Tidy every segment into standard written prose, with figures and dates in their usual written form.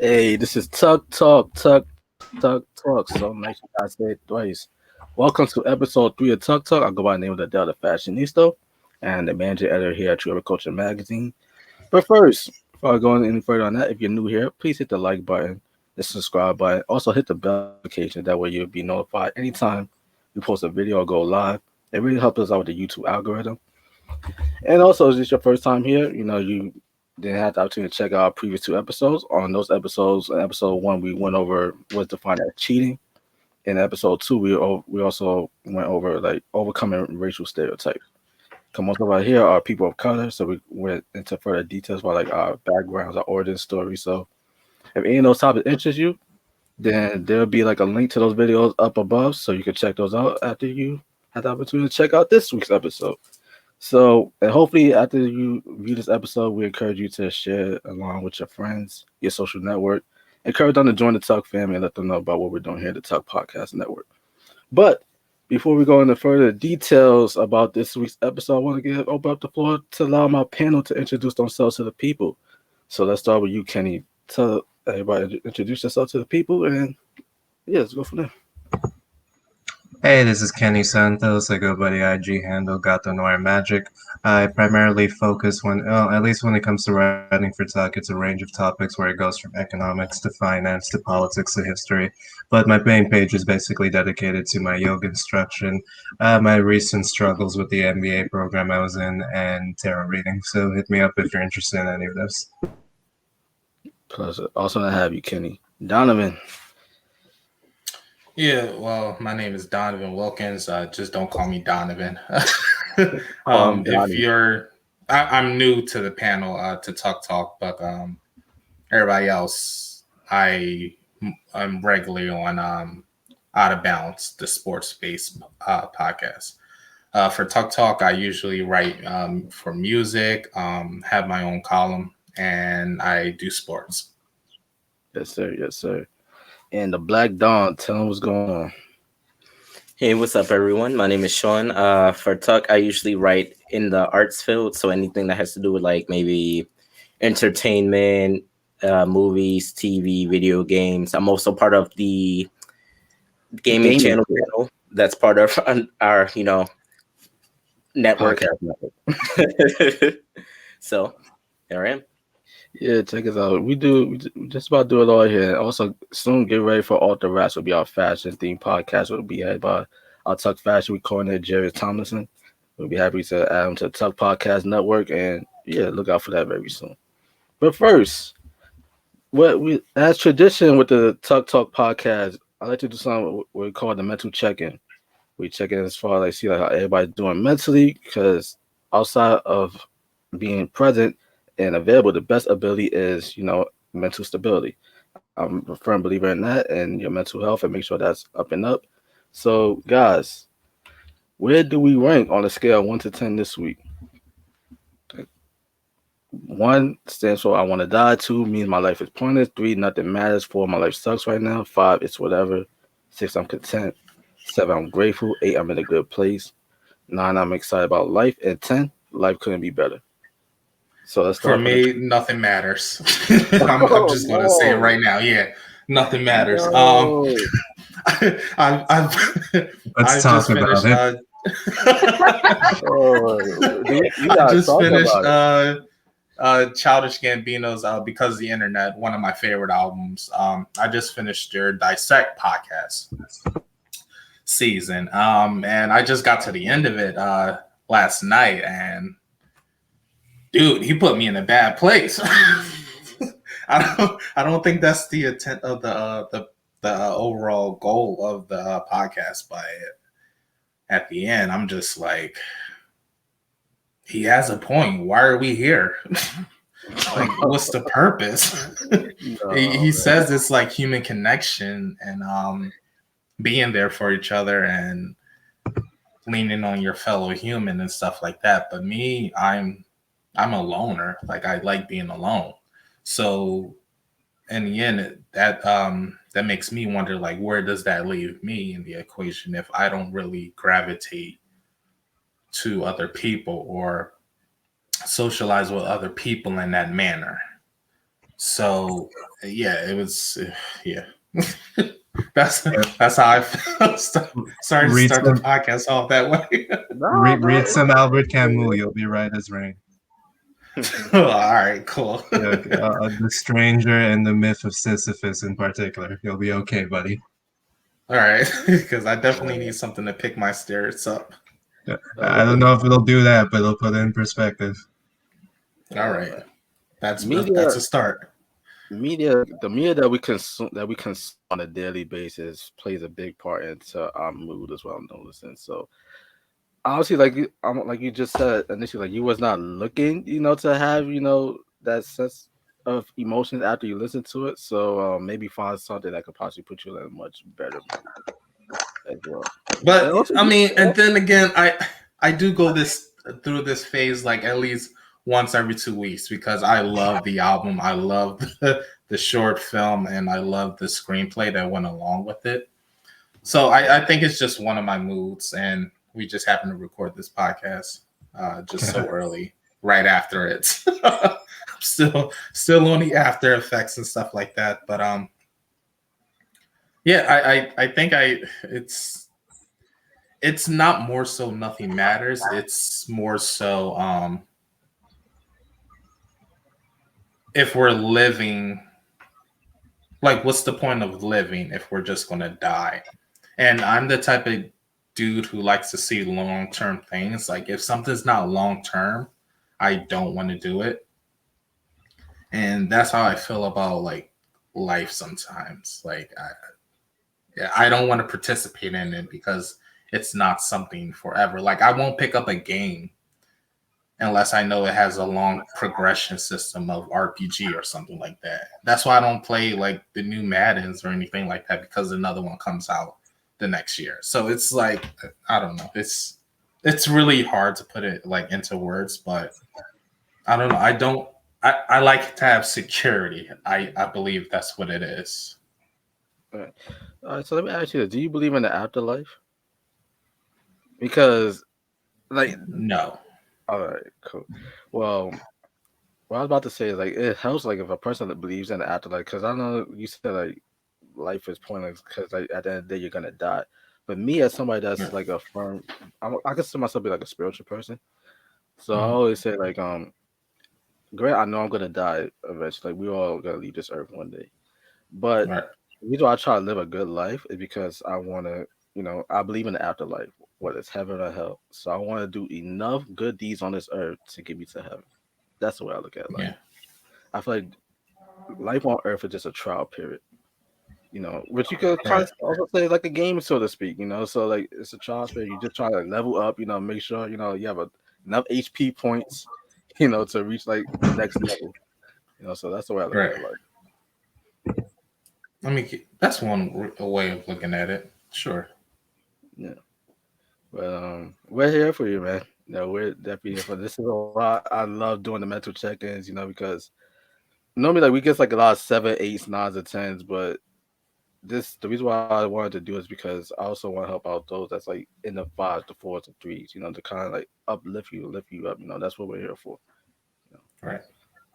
Hey, this is Tuck Talk. So nice you guys say it twice. Welcome to episode 3 of Tuck Talk. I go by the name of the Delta Fashionista and the manager editor here at True Agriculture Magazine. But first, before I go any further on that, if you're new here, please hit the like button, the subscribe button. Also hit the bell notification. That way you'll be notified anytime we post a video or go live. It really helps us out with the YouTube algorithm. And also, is this your first time here? You didn't have the opportunity to check out our previous two episodes. On those episodes, in episode one, we went over what's defined as cheating. In episode two, we also went over like overcoming racial stereotypes. Come most of us here are people of color, so we went into further details about like our backgrounds, our origin story. So if any of those topics interest you, then there'll be like a link to those videos up above, so you can check those out after you have the opportunity to check out this week's episode. So, and hopefully, after you view this episode, we encourage you to share it along with your friends, your social network. Encourage them to join the Tuck family and let them know about what we're doing here at the Tuck Podcast Network. But before we go into further details about this week's episode, I want to open up the floor to allow my panel to introduce themselves to the people. So let's start with you, Kenny. Tell everybody, introduce yourself to the people, and yeah, let's go from there. Hey, this is Kenny Santos. I go by the IG handle Gato Noir Magic. I primarily focus at least when it comes to writing for Tuck, it's a range of topics where it goes from economics to finance to politics to history. But my main page is basically dedicated to my yoga instruction, my recent struggles with the MBA program I was in, and tarot reading. So hit me up if you're interested in any of those. Pleasure. Awesome to have you, Kenny. Donovan. Yeah, well, my name is Donovan Wilkins. Just don't call me Donovan. I'm new to the panel to Talk, but everybody else, I'm regularly on Out of Bounds, the sports-based podcast. For Talk, I usually write for music, have my own column, and I do sports. Yes, sir. Yes, sir. And the Black Dawn, tell them what's going on. Hey, what's up, everyone? My name is Sean. For Tuck, I usually write in the arts field, so anything that has to do with like maybe entertainment, movies, TV, video games. I'm also part of the gaming channel. That's part of our network. So there I am. Yeah, check us out. We just about do it all here. Also, soon get ready for All the Rats will be our fashion themed podcast. Will be headed by our Tuck Fashion Week coordinator, Jerry Tomlinson. We'll be happy to add him to the Tuck Podcast Network, and yeah, look out for that very soon. But first, as tradition with the Tuck Talk podcast, I like to do something what we call the mental check-in. We check in as far as see like how everybody's doing mentally, because outside of being present and available, the best ability is, mental stability. I'm a firm believer in that and your mental health and make sure that's up and up. So, guys, where do we rank on a scale of 1 to 10 this week? 1 stands for I want to die. 2 means my life is pointless. 3, nothing matters. 4, my life sucks right now. 5, it's whatever. 6, I'm content. 7, I'm grateful. 8, I'm in a good place. 9, I'm excited about life. And 10, life couldn't be better. So let's for me, nothing matters. I'm just going to say it right now. Yeah, nothing matters. I've just finished. I just finished Childish Gambino's Because of the Internet, one of my favorite albums. I just finished their Dissect podcast season, and I just got to the end of it last night, and dude, he put me in a bad place. I don't think that's the intent of the overall goal of the podcast. But at the end, I'm just like, he has a point. Why are we here? Like, what's the purpose? He says it's like human connection and being there for each other and leaning on your fellow human and stuff like that. But me, I'm a loner. Like, I like being alone. So in the end, that makes me wonder, like, where does that leave me in the equation if I don't really gravitate to other people or socialize with other people in that manner? So yeah, it was yeah. that's how I felt. Sorry to Read start the some podcast off that way. read some Albert Camus. You'll be right as rain. All right, cool. Yeah, the Stranger and the Myth of Sisyphus in particular. You'll be okay, buddy. All right, because I definitely need something to pick my spirits up. Yeah. I don't know if it'll do that, but it'll put it in perspective. All right, that's Media, a start. the media that we consume on a daily basis plays a big part into our mood as well. I'm noticing. So obviously, like you just said initially, like you was not looking, to have that sense of emotions after you listen to it. So maybe find something that could possibly put you in a much better mood as well. And But also, I mean, and then again, I do go through this phase like at least once every 2 weeks because I love the album, I love the short film, and I love the screenplay that went along with it. So I think it's just one of my moods, and we just happen to record this podcast just so early, right after it. I'm still on the after effects and stuff like that, but yeah, I think it's not more so nothing matters. It's more so if we're living, like, what's the point of living if we're just gonna die? And I'm the type of dude who likes to see long-term things. Like if something's not long-term, I don't want to do it. And that's how I feel about like life sometimes. Like I don't want to participate in it because it's not something forever. Like I won't pick up a game unless I know it has a long progression system of RPG or something like that. That's why I don't play like the new Maddens or anything like that because another one comes out the next year. So it's like I don't know. It's really hard to put it like into words, but I don't know. I like to have security. I believe that's what it is. all right. So let me ask you this: do you believe in the afterlife? Because, like, No. all right, cool. Well, what I was about to say is like it helps like if a person that believes in the afterlife, because I know you said like life is pointless because like at the end of the day you're gonna die. But me as somebody that's like a firm, I consider myself be like a spiritual person. So I always say like great, I know I'm gonna die eventually. Like we all gonna leave this earth one day. But the reason why I try to live a good life is because I wanna, I believe in the afterlife, whether it's heaven or hell. So I want to do enough good deeds on this earth to get me to heaven. That's the way I look at life. I feel like life on earth is just a trial period. Which you could kind of also say like a game, so to speak. So like it's a trial period. You just try to level up. Make sure you have enough HP points, to reach like the next level. So that's the way I look at life. I mean, that's one way of looking at it. Sure. Yeah. But we're here for you, man. We're definitely here for this. Is a lot. I love doing the mental check-ins, because normally like we get like a lot of 7, 8s, 9s, and 10s, but the reason why I wanted to do it is because I also want to help out those that's like in the 5s, the 4s, and 3s, to kind of like lift you up. That's what we're here for. Right.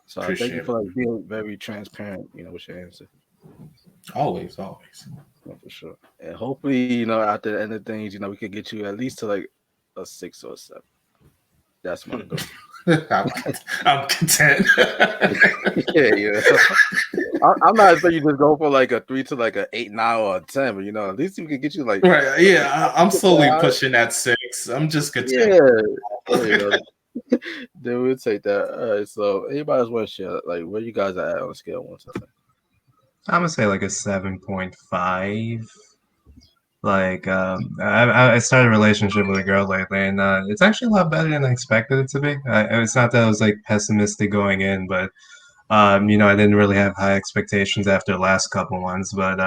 So I thank you for like being very transparent, with your answer. Always. Yeah, for sure. And hopefully, after the end of things, we could get you at least to like a 6 or a 7. That's my goal. I'm content. Yeah. I'm not expecting you to go for like a 3 to like a 8, 9, or a 10, but at least we can get you like right. Yeah, I'm slowly pushing at 6. I'm just content. Yeah. Then we'll take that. All right. So anybody else want to share like where you guys are at on a scale of 1 to 10? I'm gonna say like a 7.5. Like I started a relationship with a girl lately, and it's actually a lot better than I expected it to be. It's not that I was like pessimistic going in, but I didn't really have high expectations after the last couple ones. But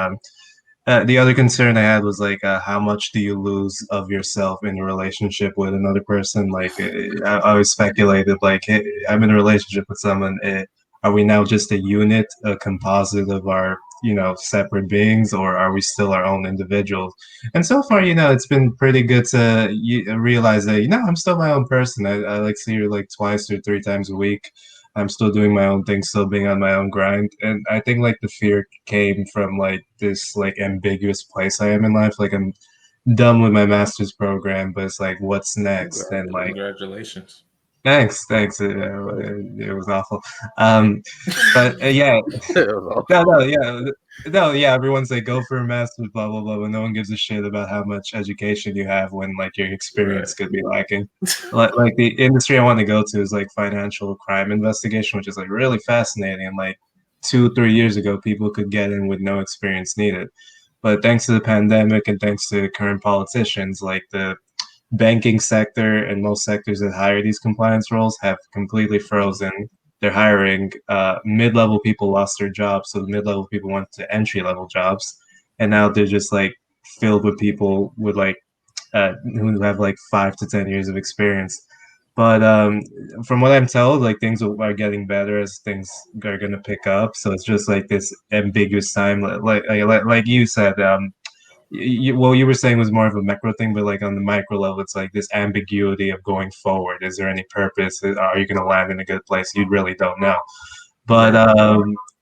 the other concern I had was like, how much do you lose of yourself in a relationship with another person? Like, I always speculated, like, hey, I'm in a relationship with someone. Are we now just a unit, a composite of our, separate beings, or are we still our own individuals? And so far, it's been pretty good to realize that, I'm still my own person. I like see her like twice or 3 times a week. I'm still doing my own thing, still being on my own grind. And I think like the fear came from like this like ambiguous place I am in life. Like I'm done with my master's program, but it's like, what's next? And like, congratulations. thanks. It was awful. But yeah, no, yeah. Everyone's like, go for a master's, blah blah blah, but no one gives a shit about how much education you have when like your experience could be lacking. Like the industry I want to go to is like financial crime investigation, which is like really fascinating. And like 2-3 years ago, people could get in with no experience needed. But thanks to the pandemic and thanks to current politicians, like the banking sector and most sectors that hire these compliance roles have completely frozen. They're hiring mid-level people lost their jobs, so the mid-level people went to entry-level jobs, and now they're just like filled with people with like who have like 5 to 10 years of experience. But from what I'm told, like things are getting better as things are gonna pick up. So it's just like this ambiguous time, like you said. What you were saying was more of a macro thing, but like on the micro level, it's like this ambiguity of going forward. Is there any purpose? Are you going to land in a good place? You really don't know. But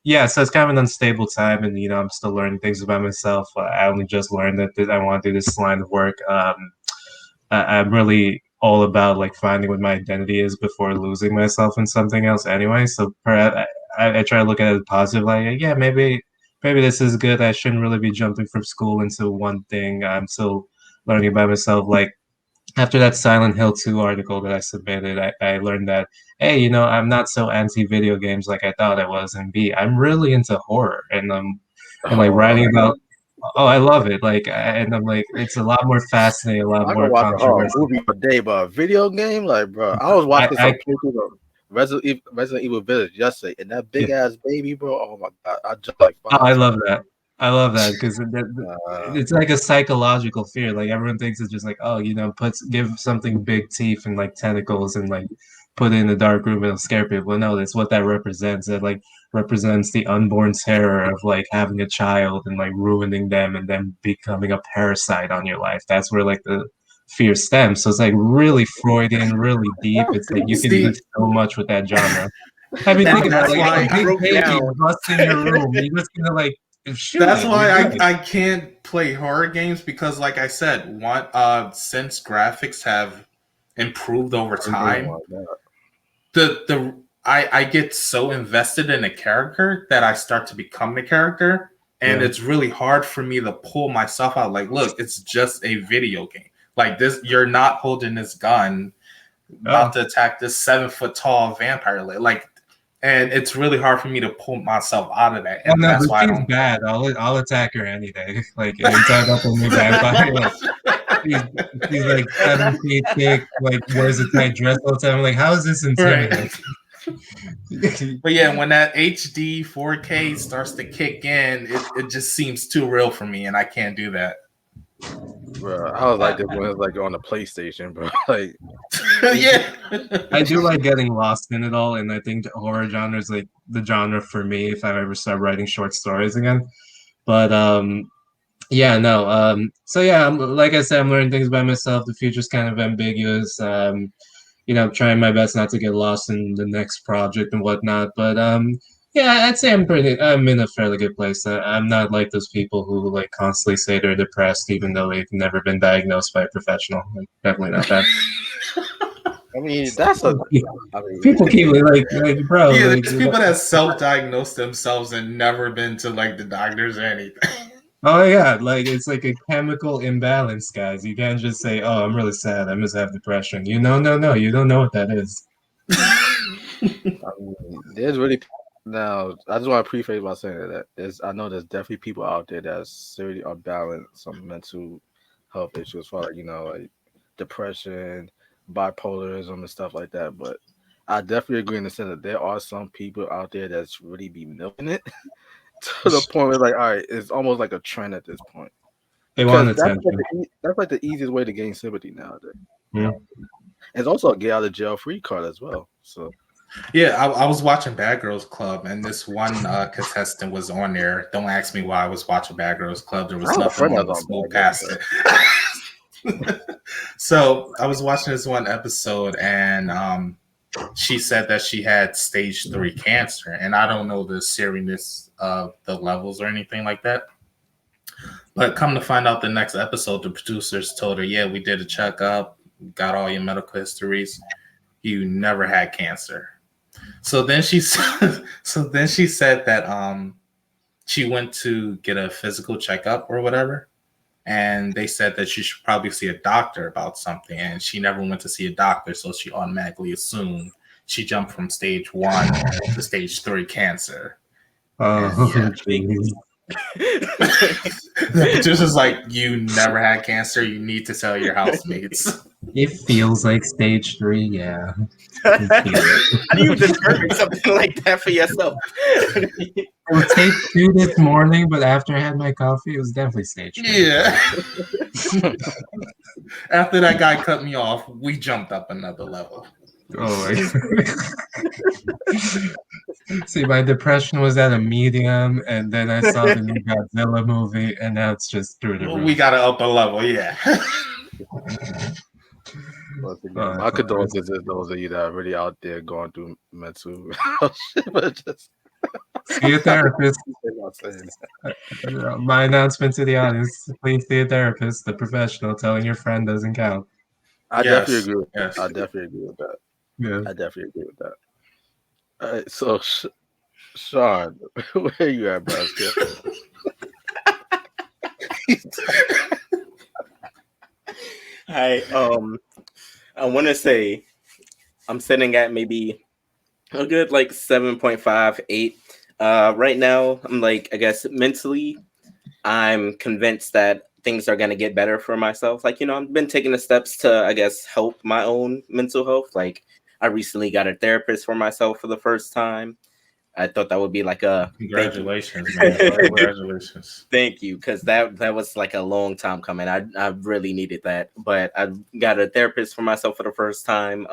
yeah, so it's kind of an unstable time, and I'm still learning things about myself. I only just learned that I want to do this line of work. I'm really all about like finding what my identity is before losing myself in something else. Anyway, so I try to look at it positive. Like, yeah, maybe this is good. I shouldn't really be jumping from school into one thing. I'm still learning about myself. Like after that Silent Hill 2 article that I submitted, I learned that, hey, I'm not so anti-video games like I thought I was. And B, I'm really into horror. And like writing about, I love it. And I'm like, it's a lot more fascinating, a lot I more can watch a controversial. movie a day, but a video game, like, bro, I was watching some playthroughs of Resident Evil Village yesterday, and that big ass baby, bro. Oh my god, I just like. I love that. I love that because it's like a psychological fear. Like everyone thinks it's just like, oh, give something big teeth and like tentacles and like put it in a dark room and it'll scare people. No, that's what that represents. It like represents the unborn terror of like having a child and like ruining them and then becoming a parasite on your life. That's where like the fear stems. So it's like really Freudian, really deep. It's like you can do so much with that genre. I mean, think about it. Like a big baby busting your room. You're just gonna like shoot. That's why I can't play horror games because, like I said, since graphics have improved over time, I get so invested in a character that I start to become the character, and it's really hard for me to pull myself out. Like, look, it's just a video game. Like this, you're not holding this gun about to attack this 7-foot-tall vampire. Like. And it's really hard for me to pull myself out of that. And that's why she's bad. I'll attack her any day. Like anytime up on the vampire, like, she's like 7 feet thick, like wears a tight dress all the time. I'm like, how is this intimidating? Right. But yeah, when that HD 4K starts to kick in, it just seems too real for me, and I can't do that. Bro, I was like this when it was like on the PlayStation, bro. Like, yeah, I do like getting lost in it all, and I think the horror genre is like the genre for me if I ever start writing short stories again. But yeah, no. So yeah, like I said, I'm learning things by myself. The future's kind of ambiguous. I'm trying my best not to get lost in the next project and whatnot. But yeah, I'd say I'm in a fairly good place. I'm not like those people who like constantly say they're depressed even though they've never been diagnosed by a professional. Like, definitely not that. I mean, that's people keep like bro. Yeah, like, there's people that self-diagnose themselves and never been to like the doctors or anything. Oh yeah, like it's like a chemical imbalance, guys. You can't just say, "Oh, I'm really sad. I must have depression." No, you don't know what that is. There's really now. I just want to preface by saying that I know there's definitely people out there that seriously are battling some mental health issues, for like depression, bipolarism, and stuff like that. But I definitely agree in the sense that there are some people out there that's really be milking it to the point where, like, all right, it's almost like a trend at this point. They want attention. That's like the easiest way to gain sympathy nowadays. Yeah. It's also a get out of jail free card as well. So. Yeah, I was watching Bad Girls Club, and this one contestant was on there. Don't ask me why I was watching Bad Girls Club. There was nothing on the school past it. So I was watching this one episode, and she said that she had stage 3 cancer, and I don't know the seriousness of the levels or anything like that. But come to find out, the next episode, the producers told her, "Yeah, we did a checkup, got all your medical histories. You never had cancer." So then she said that she went to get a physical checkup or whatever, and they said that she should probably see a doctor about something, and she never went to see a doctor, so she automatically assumed she jumped from stage 1 to stage 3 cancer. Oh, yeah. geez. The producer's like, "You never had cancer. You need to tell your housemates." It feels like stage 3, yeah. How do you determine something like that for yourself? It was stage 2 this morning, but after I had my coffee, it was definitely stage 3. Yeah. After that guy cut me off, we jumped up another level. Oh my. See, my depression was at a medium, and then I saw the new Godzilla movie, and now it's just through the roof. We got to up the level, yeah. Once again, my condolences to those of you that are really out there going through mental shit, but just see a therapist. My announcement to the audience: please see a therapist. The professional telling your friend doesn't count. I definitely agree with yes. that. I definitely agree with that. Yeah. I definitely agree with that. All right, so Sean, where you at, bro? Hi. I want to say I'm sitting at maybe a good like 7.5, 8. Right now, I'm like, I guess mentally, I'm convinced that things are going to get better for myself. Like, I've been taking the steps to, I guess, help my own mental health. Like, I recently got a therapist for myself for the first time. I thought that would be like a congratulations, man. Congratulations. Thank you, because that was like a long time coming. I really needed that, but I got a therapist for myself for the first time.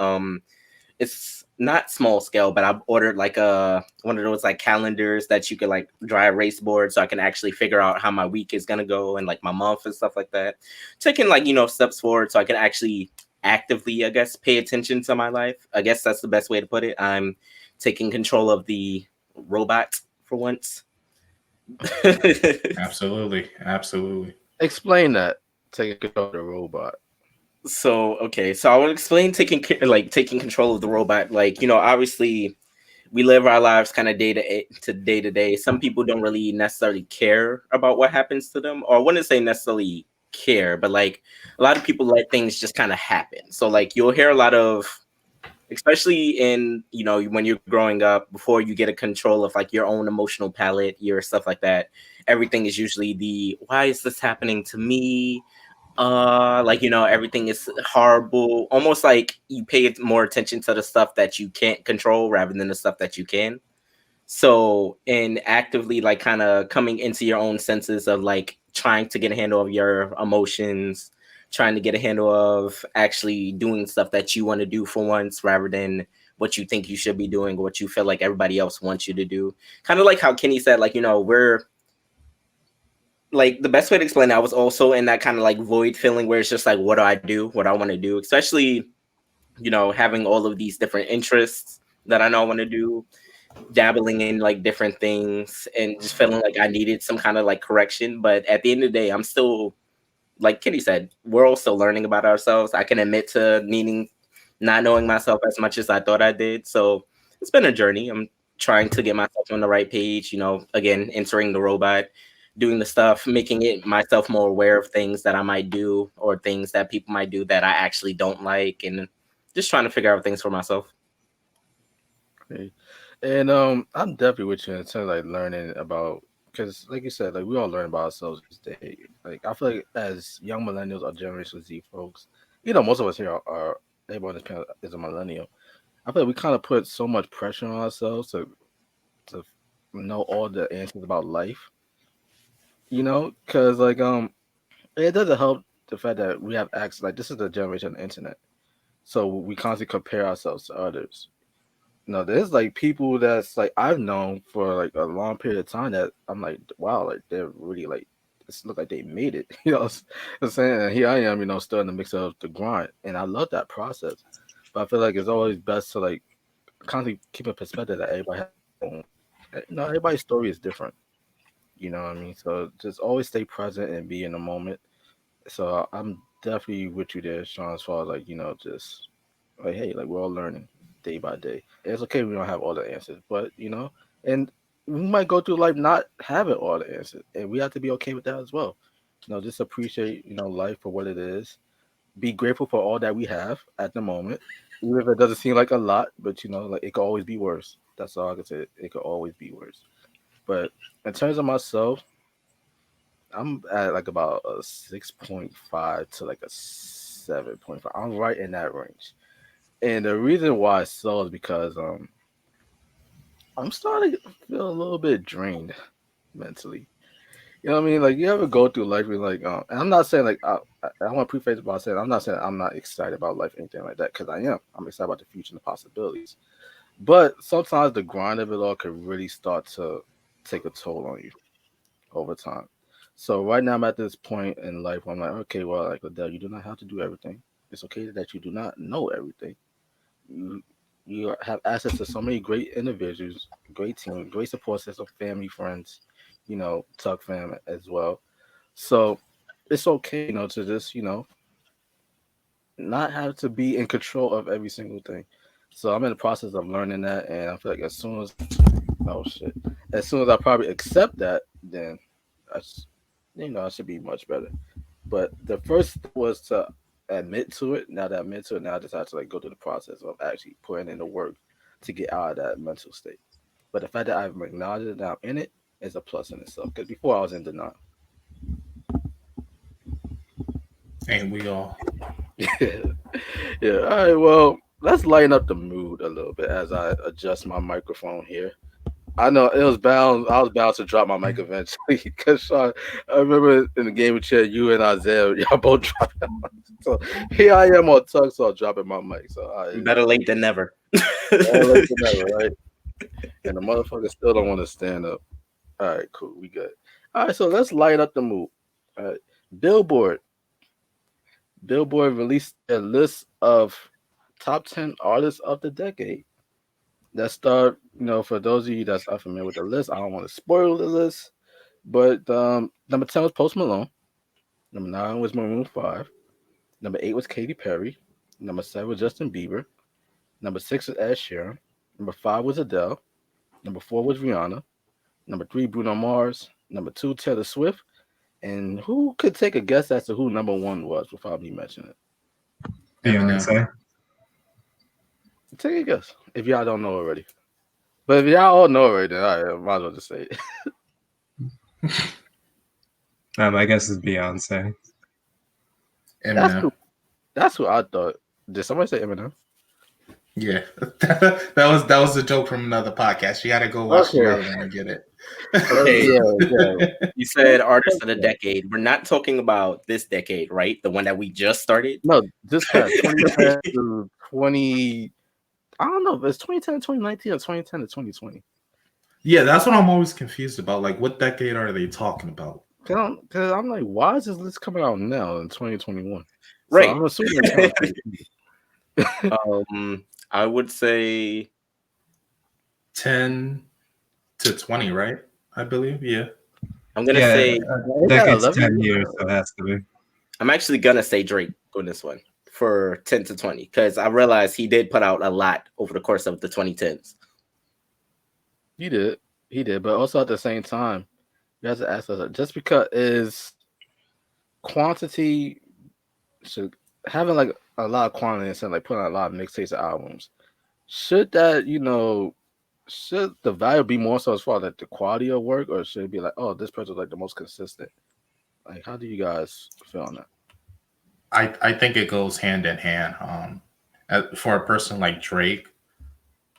It's not small scale, but I've ordered like one of those like calendars that you could like dry erase board, so I can actually figure out how my week is gonna go and like my month and stuff like that. Taking like steps forward, so I can actually actively, I guess, pay attention to my life. I guess that's the best way to put it. I'm taking control of the robot for once. Absolutely. Explain that. Taking control of the robot. So I will explain taking control of the robot. Like, obviously we live our lives kind of day to day. Some people don't really necessarily care about what happens to them, or I wouldn't say necessarily care, but like a lot of people let things just kind of happen. So like you'll hear a lot of, especially in when you're growing up, before you get a control of like your own emotional palette, your stuff like that, everything is usually the why is this happening to me, everything is horrible, almost like you pay more attention to the stuff that you can't control rather than the stuff that you can. So in actively like kind of coming into your own senses of like trying to get a handle of your emotions, trying to get a handle of actually doing stuff that you want to do for once rather than what you think you should be doing or what you feel like everybody else wants you to do. Kind of like how Kenny said, like, we're like, the best way to explain it, I was also in that kind of like void feeling where it's just like, what do I do? What I want to do? Especially, having all of these different interests that I know I want to do, dabbling in like different things and just feeling like I needed some kind of like correction. But at the end of the day, I'm still, like Kitty said, we're all still learning about ourselves. I can admit to not knowing myself as much as I thought I did. So it's been a journey. I'm trying to get myself on the right page, again, entering the robot, doing the stuff, making it myself more aware of things that I might do or things that people might do that I actually don't like, and just trying to figure out things for myself. Great. And I'm definitely with you in terms of like learning about, because like you said, like we all learn about ourselves each day. Like I feel like as young millennials or Generation Z folks, most of us here are everyone on this panel is a millennial. I feel like we kind of put so much pressure on ourselves to know all the answers about life. Because like it doesn't help the fact that we have access. Like this is the generation of the internet, so we constantly compare ourselves to others. There's like people that's like I've known for like a long period of time that I'm like, wow, like they're really like this look like they made it. What I'm saying? And here I am, still in the mix of the grind, and I love that process. But I feel like it's always best to like constantly keep a perspective that everybody has their own. Everybody's story is different. You know what I mean? So just always stay present and be in the moment. So I'm definitely with you there, Sean, as far as like, just like, hey, like we're all learning day by day. It's okay we don't have all the answers, but and we might go through life not having all the answers, and we have to be okay with that as well. Just appreciate life for what it is. Be grateful for all that we have at the moment, even if it doesn't seem like a lot. But like it could always be worse. That's all I can say. It could always be worse. But in terms of myself, I'm at like about a 6.5 to like a 7.5. I'm right in that range. And the reason why so is because I'm starting to feel a little bit drained mentally. You know what I mean? Like you ever go through life with like and I'm not saying like I want to preface it by saying I'm not saying I'm not excited about life or anything like that, because I am. I'm excited about the future and the possibilities. But sometimes the grind of it all could really start to take a toll on you over time. So right now I'm at this point in life where I'm like, okay, well, like Adele, you do not have to do everything. It's okay that you do not know everything. You you have access to so many great individuals, great team, great support system, family, friends, Tuck fam as well. So it's okay, to just, not have to be in control of every single thing. So I'm in the process of learning that, and I feel like as soon as oh shit, as soon as I probably accept that, then I, I should be much better. But the first step was to admit to it. Now that I admit to it, now I just have to like go through the process of actually putting in the work to get out of that mental state. But the fact that I've acknowledged it, now I'm in it, is a plus in itself. Because before I was in denial. Ain't we all? Yeah. Yeah. All right. Well, let's lighten up the mood a little bit as I adjust my microphone here. I know it was bound. I was bound to drop my mic eventually because I remember in the game with Chad, you and Isaiah, y'all both dropped. So here I am on Tuck, so dropping my mic. So Better late than never. better late than never, right? And the motherfucker still don't want to stand up. All right, cool, we good. All right, so let's light up the mood. All right, Billboard. Billboard released a list of top 10 artists of the decade. Let's start. For those of you that's unfamiliar with the list, I don't want to spoil the list. But number 10 was Post Malone. Number 9 was Maroon 5. Number 8 was Katy Perry. Number 7 was Justin Bieber. Number 6 was Ed Sheeran. Number 5 was Adele. Number 4 was Rihanna. Number 3, Bruno Mars. Number 2, Taylor Swift. And who could take a guess as to who number 1 was without me mentioning it? Beyonce. Take a guess if y'all don't know already. But if y'all all know already, then all right, I might as well just say it. I guess it's Beyonce. Eminem. That's who I thought. Did somebody say Eminem? Yeah, that was a joke from another podcast. You got to go watch the other one and get it. Okay, yeah. You said artist of the decade. We're not talking about this decade, right? The one that we just started. No, this past 2010 to 20. I don't know if it's 2010 to 2019 or 2010 to 2020. Yeah, that's what I'm always confused about. Like, what decade are they talking about? Because I'm like, why is this list coming out now in 2021? Right. So I'm assuming. I would say 10 to 20, right? I believe. Yeah. I'm gonna say decade's 10 years, so it has to be. I'm actually gonna say Drake on this one for 10 to 20 because I realized he did put out a lot over the course of the 2010s. He did, but also at the same time, you have to ask us just because is quantity should having like a lot of quantity instead of like putting out a lot of mixtapes or albums. Should that should the value be more so as far as like the quality of work, or should it be like, oh, this person's like the most consistent? Like, how do you guys feel on that? I think it goes hand in hand. For a person like Drake,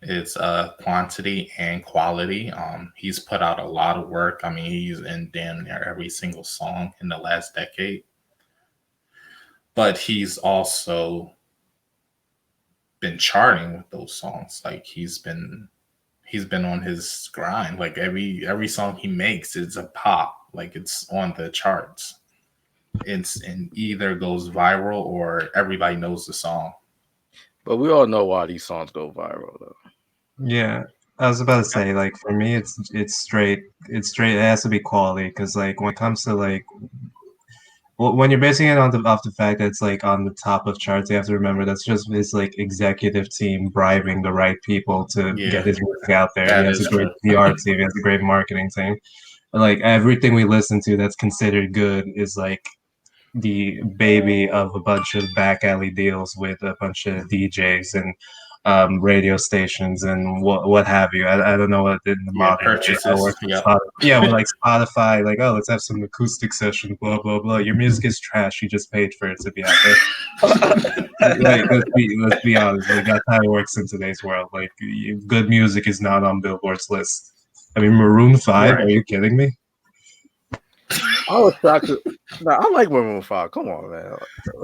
it's quantity and quality. He's put out a lot of work. I mean, he's in damn near every single song in the last decade. But he's also been charting with those songs. Like he's been on his grind. Like every song he makes is a pop. Like it's on the charts. And either goes viral or everybody knows the song. But we all know why these songs go viral, though. Yeah, I was about to say, like, for me, it's straight. It's straight. It has to be quality because, like, when it comes to like when you're basing it on off the fact that it's like on the top of charts, you have to remember that's just his like executive team bribing the right people to get Yeah, his music out there. He that has is a great true. PR team. He has a great marketing team. Like everything we listen to that's considered good is like the baby of a bunch of back alley deals with a bunch of DJs and radio stations and what have you. I don't know what in the Yeah, modern day how it purchases. works with Yep. Spotify. Yeah, with like Spotify, like, oh, let's have some acoustic session, blah blah blah. Your music is trash. You just paid for it to be out there. Like, let's be honest. Like that's how it works in today's world. Like good music is not on Billboard's list. I mean, Maroon 5. Right. Are you kidding me? I was shocked. Nah, I like Maroon 5. Come on, man.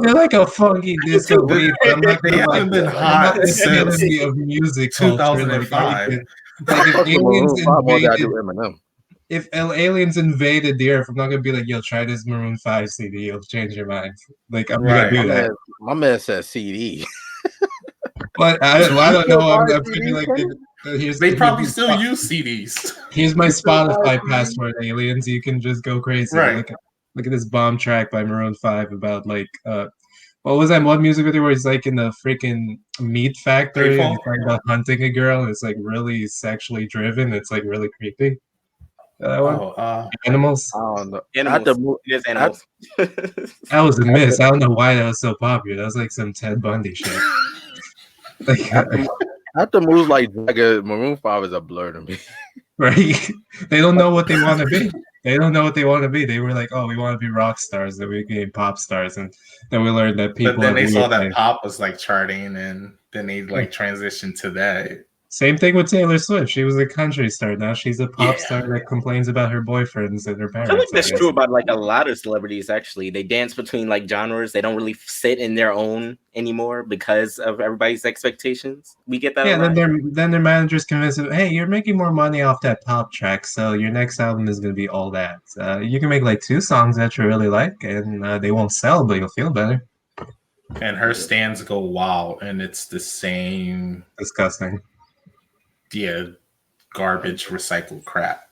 They're like a funky disco beat, but I'm not They gonna like. haven't been I'm hot not the since epitome of music culture. Like, are you 2005. kidding? I Like if fuck with aliens Maroon 5 more than I do invaded, Eminem. if aliens invaded the Earth, I'm not gonna be like, yo, try this Maroon 5 CD. You'll change your mind. Like I'm gonna Right. do that. My man said CD. But I don't know. I'm CD, thinking like, They probably here's still use CDs. here's my You still buy Spotify CDs? password, aliens. You can just go crazy. Right. Look at this bomb track by Maroon 5 about like what was that one music video where he's like in the freaking meat factory and he's talking about hunting a girl and it's like really sexually driven. It's like really creepy. That one? Oh, Animals? I don't know. Animals. It is animals. That was a miss. I don't know why that was so popular. That was like some Ted Bundy shit. Like, After moves like Jagger, Maroon 5 is a blur to me. right? They don't know what they want to be. They don't know what they want to be. They were like, "Oh, we want to be rock stars." Then we became pop stars, and then we learned that people. but then they have saw weird that things. pop was like charting, and then they like transitioned to that. Same thing with Taylor Swift. She was a country star. Now she's a pop Yeah. star that complains about her boyfriends and her I parents. feel like that's I guess. true about like a lot of celebrities. Actually, they dance between like genres. They don't really sit in their own anymore because of everybody's expectations. We get that. Yeah, a lot. then their managers convince them, hey, you're making more money off that pop track, so your next album is gonna be all that. You can make like 2 songs that you really like, and they won't sell, but you'll feel better. And her stands go wild, and it's the same. Disgusting. Yeah, garbage recycled crap.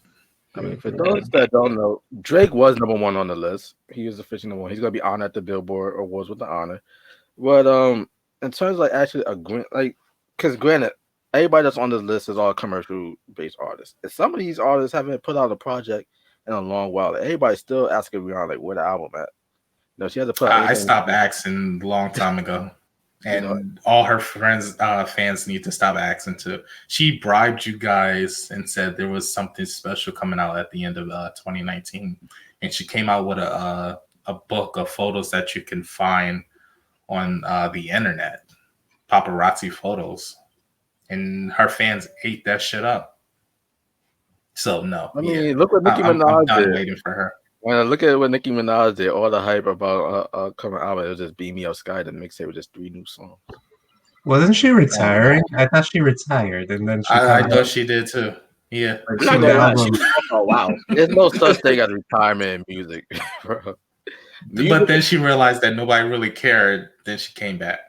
I mean, for those that don't know, Drake was #1 on the list. He is officially #1. He's gonna be honored at the Billboard Awards with the honor. But in terms of like actually because granted, everybody that's on this list is all commercial based artists. And some of these artists haven't put out a project in a long while. Like, everybody's still asking Rihanna like where the album at. You know, she has to put. I stopped asking a long time ago, and all her fans need to stop asking too. She bribed you guys and said there was something special coming out at the end of 2019, and she came out with a book of photos that you can find on the internet, paparazzi photos, and her fans ate that shit up. So no, I mean, look what Nicki Minaj I'm done did. waiting for her. When I look at what Nicki Minaj did, all the hype about coming out, it was just Beam Me Up Sky, the mixtape with just 3 new songs. Wasn't she retiring? I thought she retired, and then I thought she did too. Yeah. Oh wow, there's no such thing as retirement in music, bro. But then she realized that nobody really cared. Then she came back.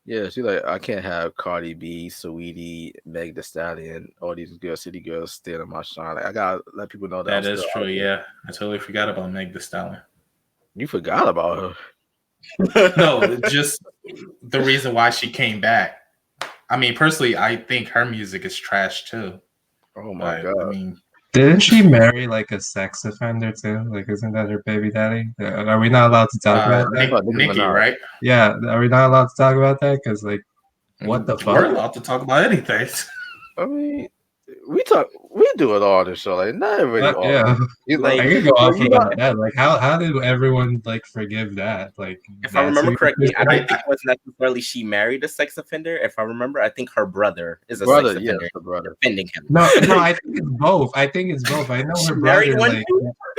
Yeah, she's like, I can't have Cardi B, Saweetie, Meg Thee Stallion, all these girls, city girls stealing my shine. Like, I gotta let people know that. That is true. Yeah, I totally forgot about Meg Thee Stallion. You forgot about her? No, just the reason why she came back. I mean, personally, I think her music is trash too. Oh my god! I mean, didn't she marry like a sex offender too? Like, isn't that her baby daddy? Are we not allowed to talk about that? Nicki, right? Yeah, are we not allowed to talk about that? Because like, what the fuck? We're allowed to talk about anything. I mean, we do it all on the show. Like, not everybody. Yeah, like, I could go off about that. Like, how did everyone like forgive that? Like, if I remember correctly, I don't think it was necessarily she married a sex offender. If I remember, I think her brother is a sex offender. Yes, the brother defending him. No, I think it's both. I know her brother like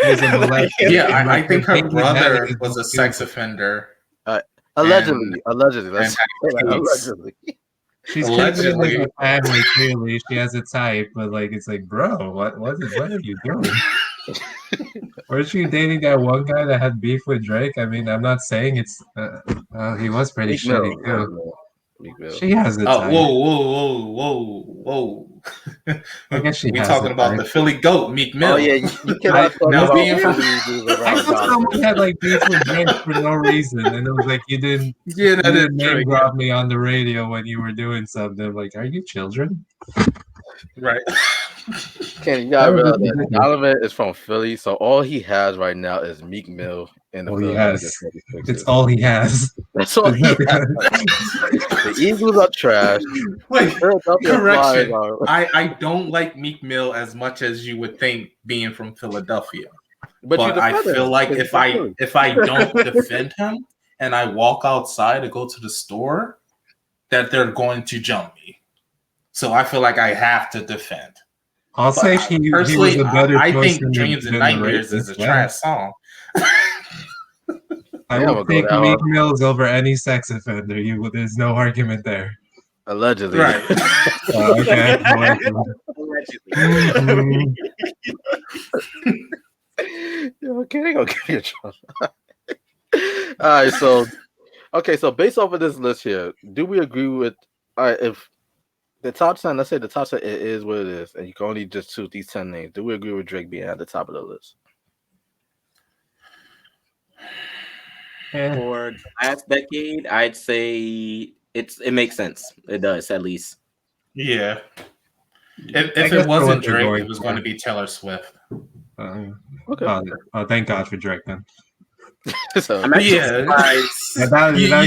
was a molester. Yeah, I think her brother was a sex offender. Allegedly. She's allegedly like a family. Clearly, she has a type, but like it's like, bro, what are you doing? Weren't you dating that one guy that had beef with Drake? I mean, I'm not saying it's. He was pretty shitty too. Meek Mill. She has the type. Whoa. I guess she we has talking the about type. the Philly GOAT, Meek Mill. Oh yeah, you cannot talk now about being from Philly dudes I around thought someone had like beef with Drake for no reason, and it was like you didn't name drop me on the radio when you were doing something. Like, are you children? Right. Kenny, you gotta realize that Donovan is from Philly, so all he has right now is Meek Mill in the Philadelphia 76ers. It's all he has. That's all he has. The Eagles are trash. Wait, Philadelphia correction. Flyers are... I don't like Meek Mill as much as you would think, being from Philadelphia. But I feel like if I don't defend him and I walk outside to go to the store, that they're going to jump me. So I feel like I have to defend. I'll say he was a better I choice think Dreams and Nightmares is a trash song. I will take Meek Mills over any sex offender. There's no argument there. Allegedly. Right. Okay. Allegedly. Okay, they're gonna give you a trouble. All right, so based off of this list here, do we agree with if the top 10, let's say the top 10 it is what it is, and you can only just choose these 10 names, do we agree with Drake being at the top of the list? For the last decade, I'd say it makes sense. It does, at least. Yeah. If it wasn't Drake, it was going to be Taylor Swift. Okay. Thank God for Drake then. So, you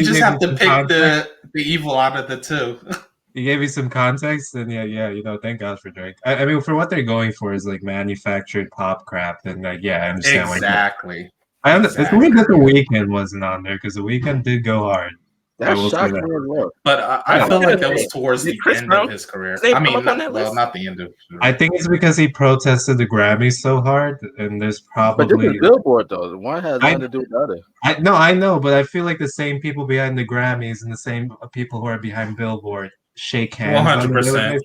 just have to pick the evil out of the two. You gave me some context, and thank God for Drake. I mean, for what they're going for is like manufactured pop crap, and I understand. Exactly. It's weird that The Weeknd wasn't on there because The Weeknd did go hard. That's shocking. But I feel like that was towards the end of his career. I mean, not the end of his career. I think it's because he protested the Grammys so hard, and there's probably. But this is Billboard, though. One has nothing to do with the other. I know, but I feel like the same people behind the Grammys and the same people who are behind Billboard shake hands. 100%.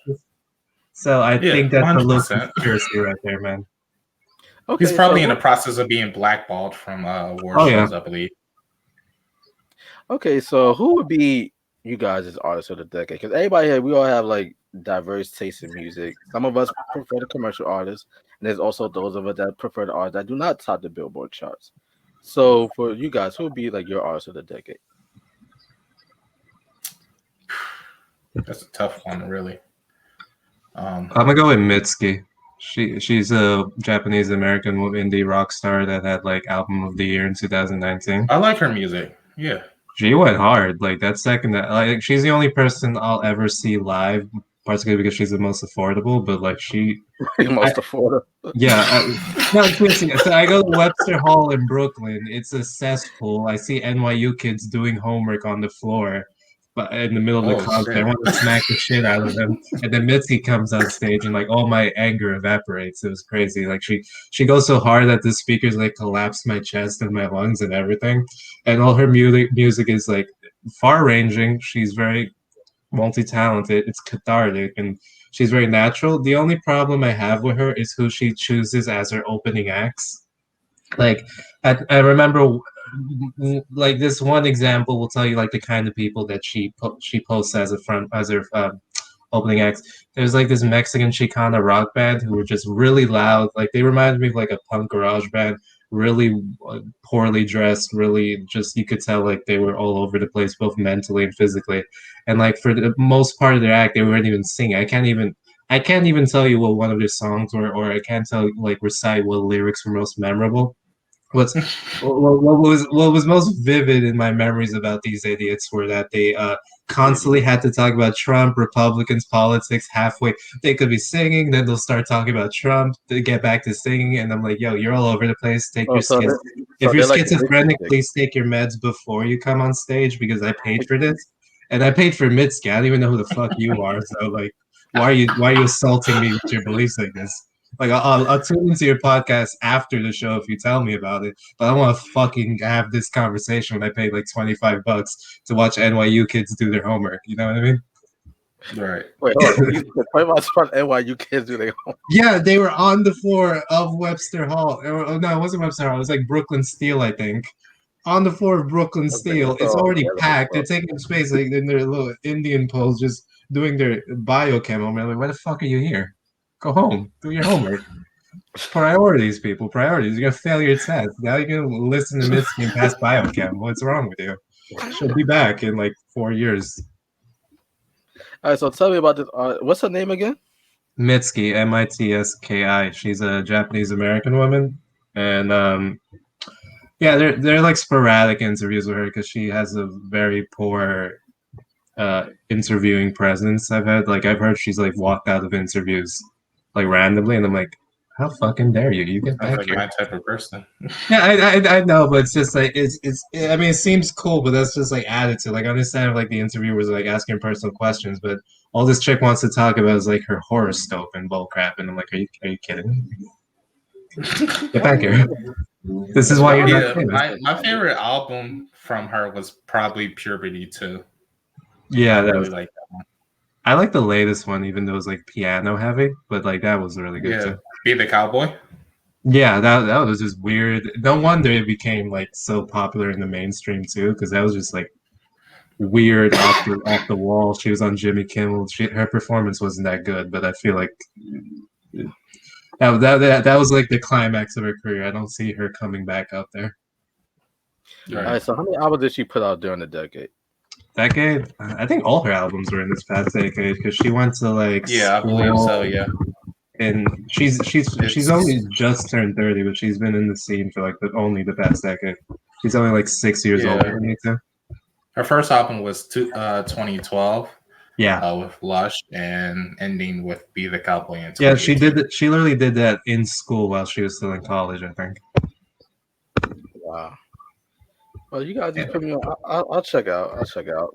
So I think that's 100%. A little conspiracy right there, man. Okay, he's probably in the process of being blackballed from award shows, I believe. Okay, so who would be you guys' artists of the decade? Because everybody here, we all have like diverse tastes in music. Some of us prefer the commercial artists, and there's also those of us that prefer the artists that do not top the Billboard charts. So for you guys, who would be like your artist of the decade? That's a tough one, really. I'm gonna go with Mitski. She's a Japanese American indie rock star that had like album of the year in 2019. I like her music. Yeah. She went hard. Like that second, like she's the only person I'll ever see live, particularly because she's the most affordable. But like affordable. Yeah. No, seriously. So I go to Webster Hall in Brooklyn. It's a cesspool. I see NYU kids doing homework on the floor, but in the middle of the concert, I want to smack the shit out of them. And then Mitski comes on stage, and like all my anger evaporates. It was crazy. Like she goes so hard that the speakers like collapse my chest and my lungs and everything. And all her music is like far ranging. She's very multi-talented. It's cathartic, and she's very natural. The only problem I have with her is who she chooses as her opening acts. Like I remember. Like this one example will tell you like the kind of people that she posts as her opening acts. There's like this Mexican Chicana rock band who were just really loud. Like they reminded me of like a punk garage band, really poorly dressed, really just you could tell like they were all over the place, both mentally and physically. And like for the most part of their act, they weren't even singing. I can't even tell you what one of their songs were, or I can't tell like recite what lyrics were most memorable. What was most vivid in my memories about these idiots were that they constantly had to talk about Trump, Republicans, politics. Halfway they could be singing, then they'll start talking about Trump. They get back to singing, and I'm like, "Yo, you're all over the place. Take your if you're schizophrenic, please take your meds before you come on stage because I paid for this, and I paid for Mitski. I don't even know who the fuck you are. So like, why are you assaulting me with your beliefs like this?" Like I'll tune into your podcast after the show if you tell me about it, but I don't want to fucking have this conversation when I paid like $25 to watch NYU kids do their homework. You know what I mean? Right. Wait, $25 for NYU kids do their homework? Yeah, they were on the floor of Webster Hall. No, it wasn't Webster Hall. It was like Brooklyn Steel, I think. on the floor of Brooklyn Steel. It's already packed. They're taking space like in their little Indian pose, just doing their biochem. I'm like, why the fuck are you here? Go home. Do your homework. Priorities, people. Priorities. You're gonna fail your test. Now you're gonna listen to Mitski and pass biochem. What's wrong with you? She'll be back in like 4 years. All right, so tell me about this. What's her name again? Mitski, Mitski. She's a Japanese American woman, and yeah, they're like sporadic interviews with her because she has a very poor interviewing presence. I've heard she's like walked out of interviews like randomly, and I'm like, how fucking dare you? You get back like here. my type of person. Yeah, I know, but it's just like it's. I mean, it seems cool, but that's just like added to. Like, I understand if, like the interviewer was like asking personal questions, but all this chick wants to talk about is like her horoscope and bullcrap, and I'm like, are you kidding me? Get back here. This is why you're not famous. My favorite album from her was probably Puberty too. Yeah, I really like that one. I like the latest one, even though it was like piano heavy, but like that was really good too. Be the Cowboy. Yeah, that was just weird. No wonder it became like so popular in the mainstream too, because that was just like weird off the wall. She was on Jimmy Kimmel. Her performance wasn't that good, but I feel like that was like the climax of her career. I don't see her coming back out there. Right. All right, so how many albums did she put out during the decade? I think all her albums were in this past decade because she went to like I believe so. Yeah, and she's only just turned 30, but she's been in the scene for like only the past decade. She's only like 6 years older than me too. Her first album was 2012. Yeah, with Lush and ending with Be the Cowboy. Yeah, she did. She literally did that in school while she was still in college, I think. Wow. Well, you guys just put me on. I'll check out.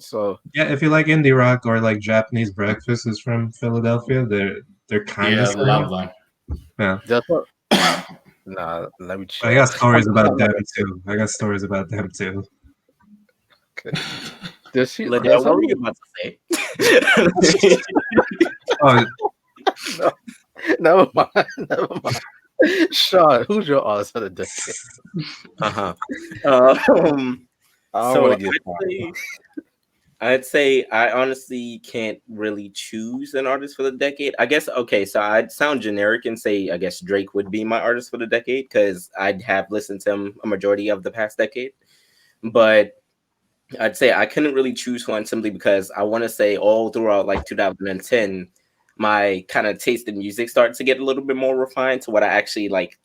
So yeah, if you like indie rock or like Japanese Breakfast is from Philadelphia, they're kind of love them. Yeah. That's what. Nah, let me check. I got stories about them too. Okay. Does she? What were you about to say? Oh, no, never mind. Sean, who's your artist of the decade? I'd say I honestly can't really choose an artist for the decade. I guess so I'd sound generic and say I guess Drake would be my artist for the decade because I'd have listened to him a majority of the past decade. But I'd say I couldn't really choose one simply because I want to say all throughout like 2010, my kind of taste in music started to get a little bit more refined to what I actually like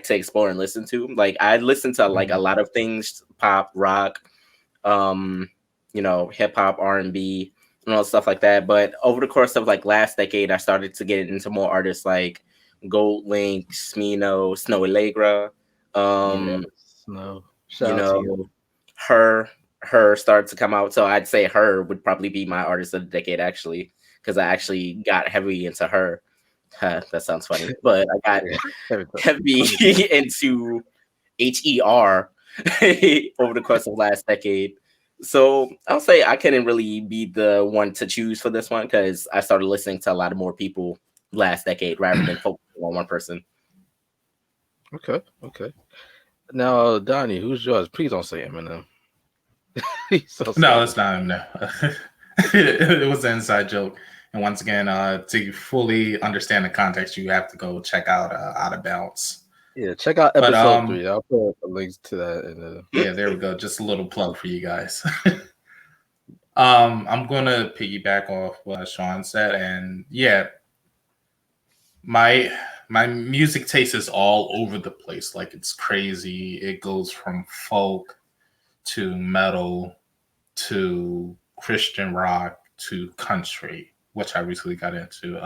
to explore and listen to. Like I listen to like a lot of things, pop, rock, hip hop, R&B, and all stuff like that. But over the course of like last decade, I started to get into more artists like Gold Link, Smino, Snow Allegra, her started to come out. So I'd say her would probably be my artist of the decade actually. Because I actually got heavy into her. That sounds funny, but I got heavy into HER over the course of last decade. So I'll say I couldn't really be the one to choose for this one because I started listening to a lot of more people last decade rather than focusing on one person. Okay. Now, Donnie, who's yours? Please don't say Eminem. No, it's not Eminem. It was an inside joke. And once again, to fully understand the context, you have to go check out Out of Bounds. Yeah, check out episode 3. I'll put links to that. Yeah, there we go. Just a little plug for you guys. I'm going to piggyback off what Sean said. And yeah, my music taste is all over the place. Like it's crazy. It goes from folk to metal to Christian rock to country, which I recently got into.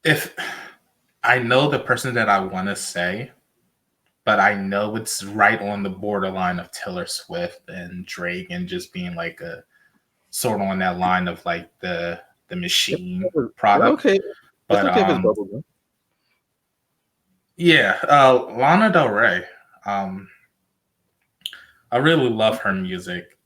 If I know the person that I want to say, but I know it's right on the borderline of Taylor Swift and Drake and just being like a sort of on that line of like the Machine product. Okay. But Lana Del Rey. I really love her music.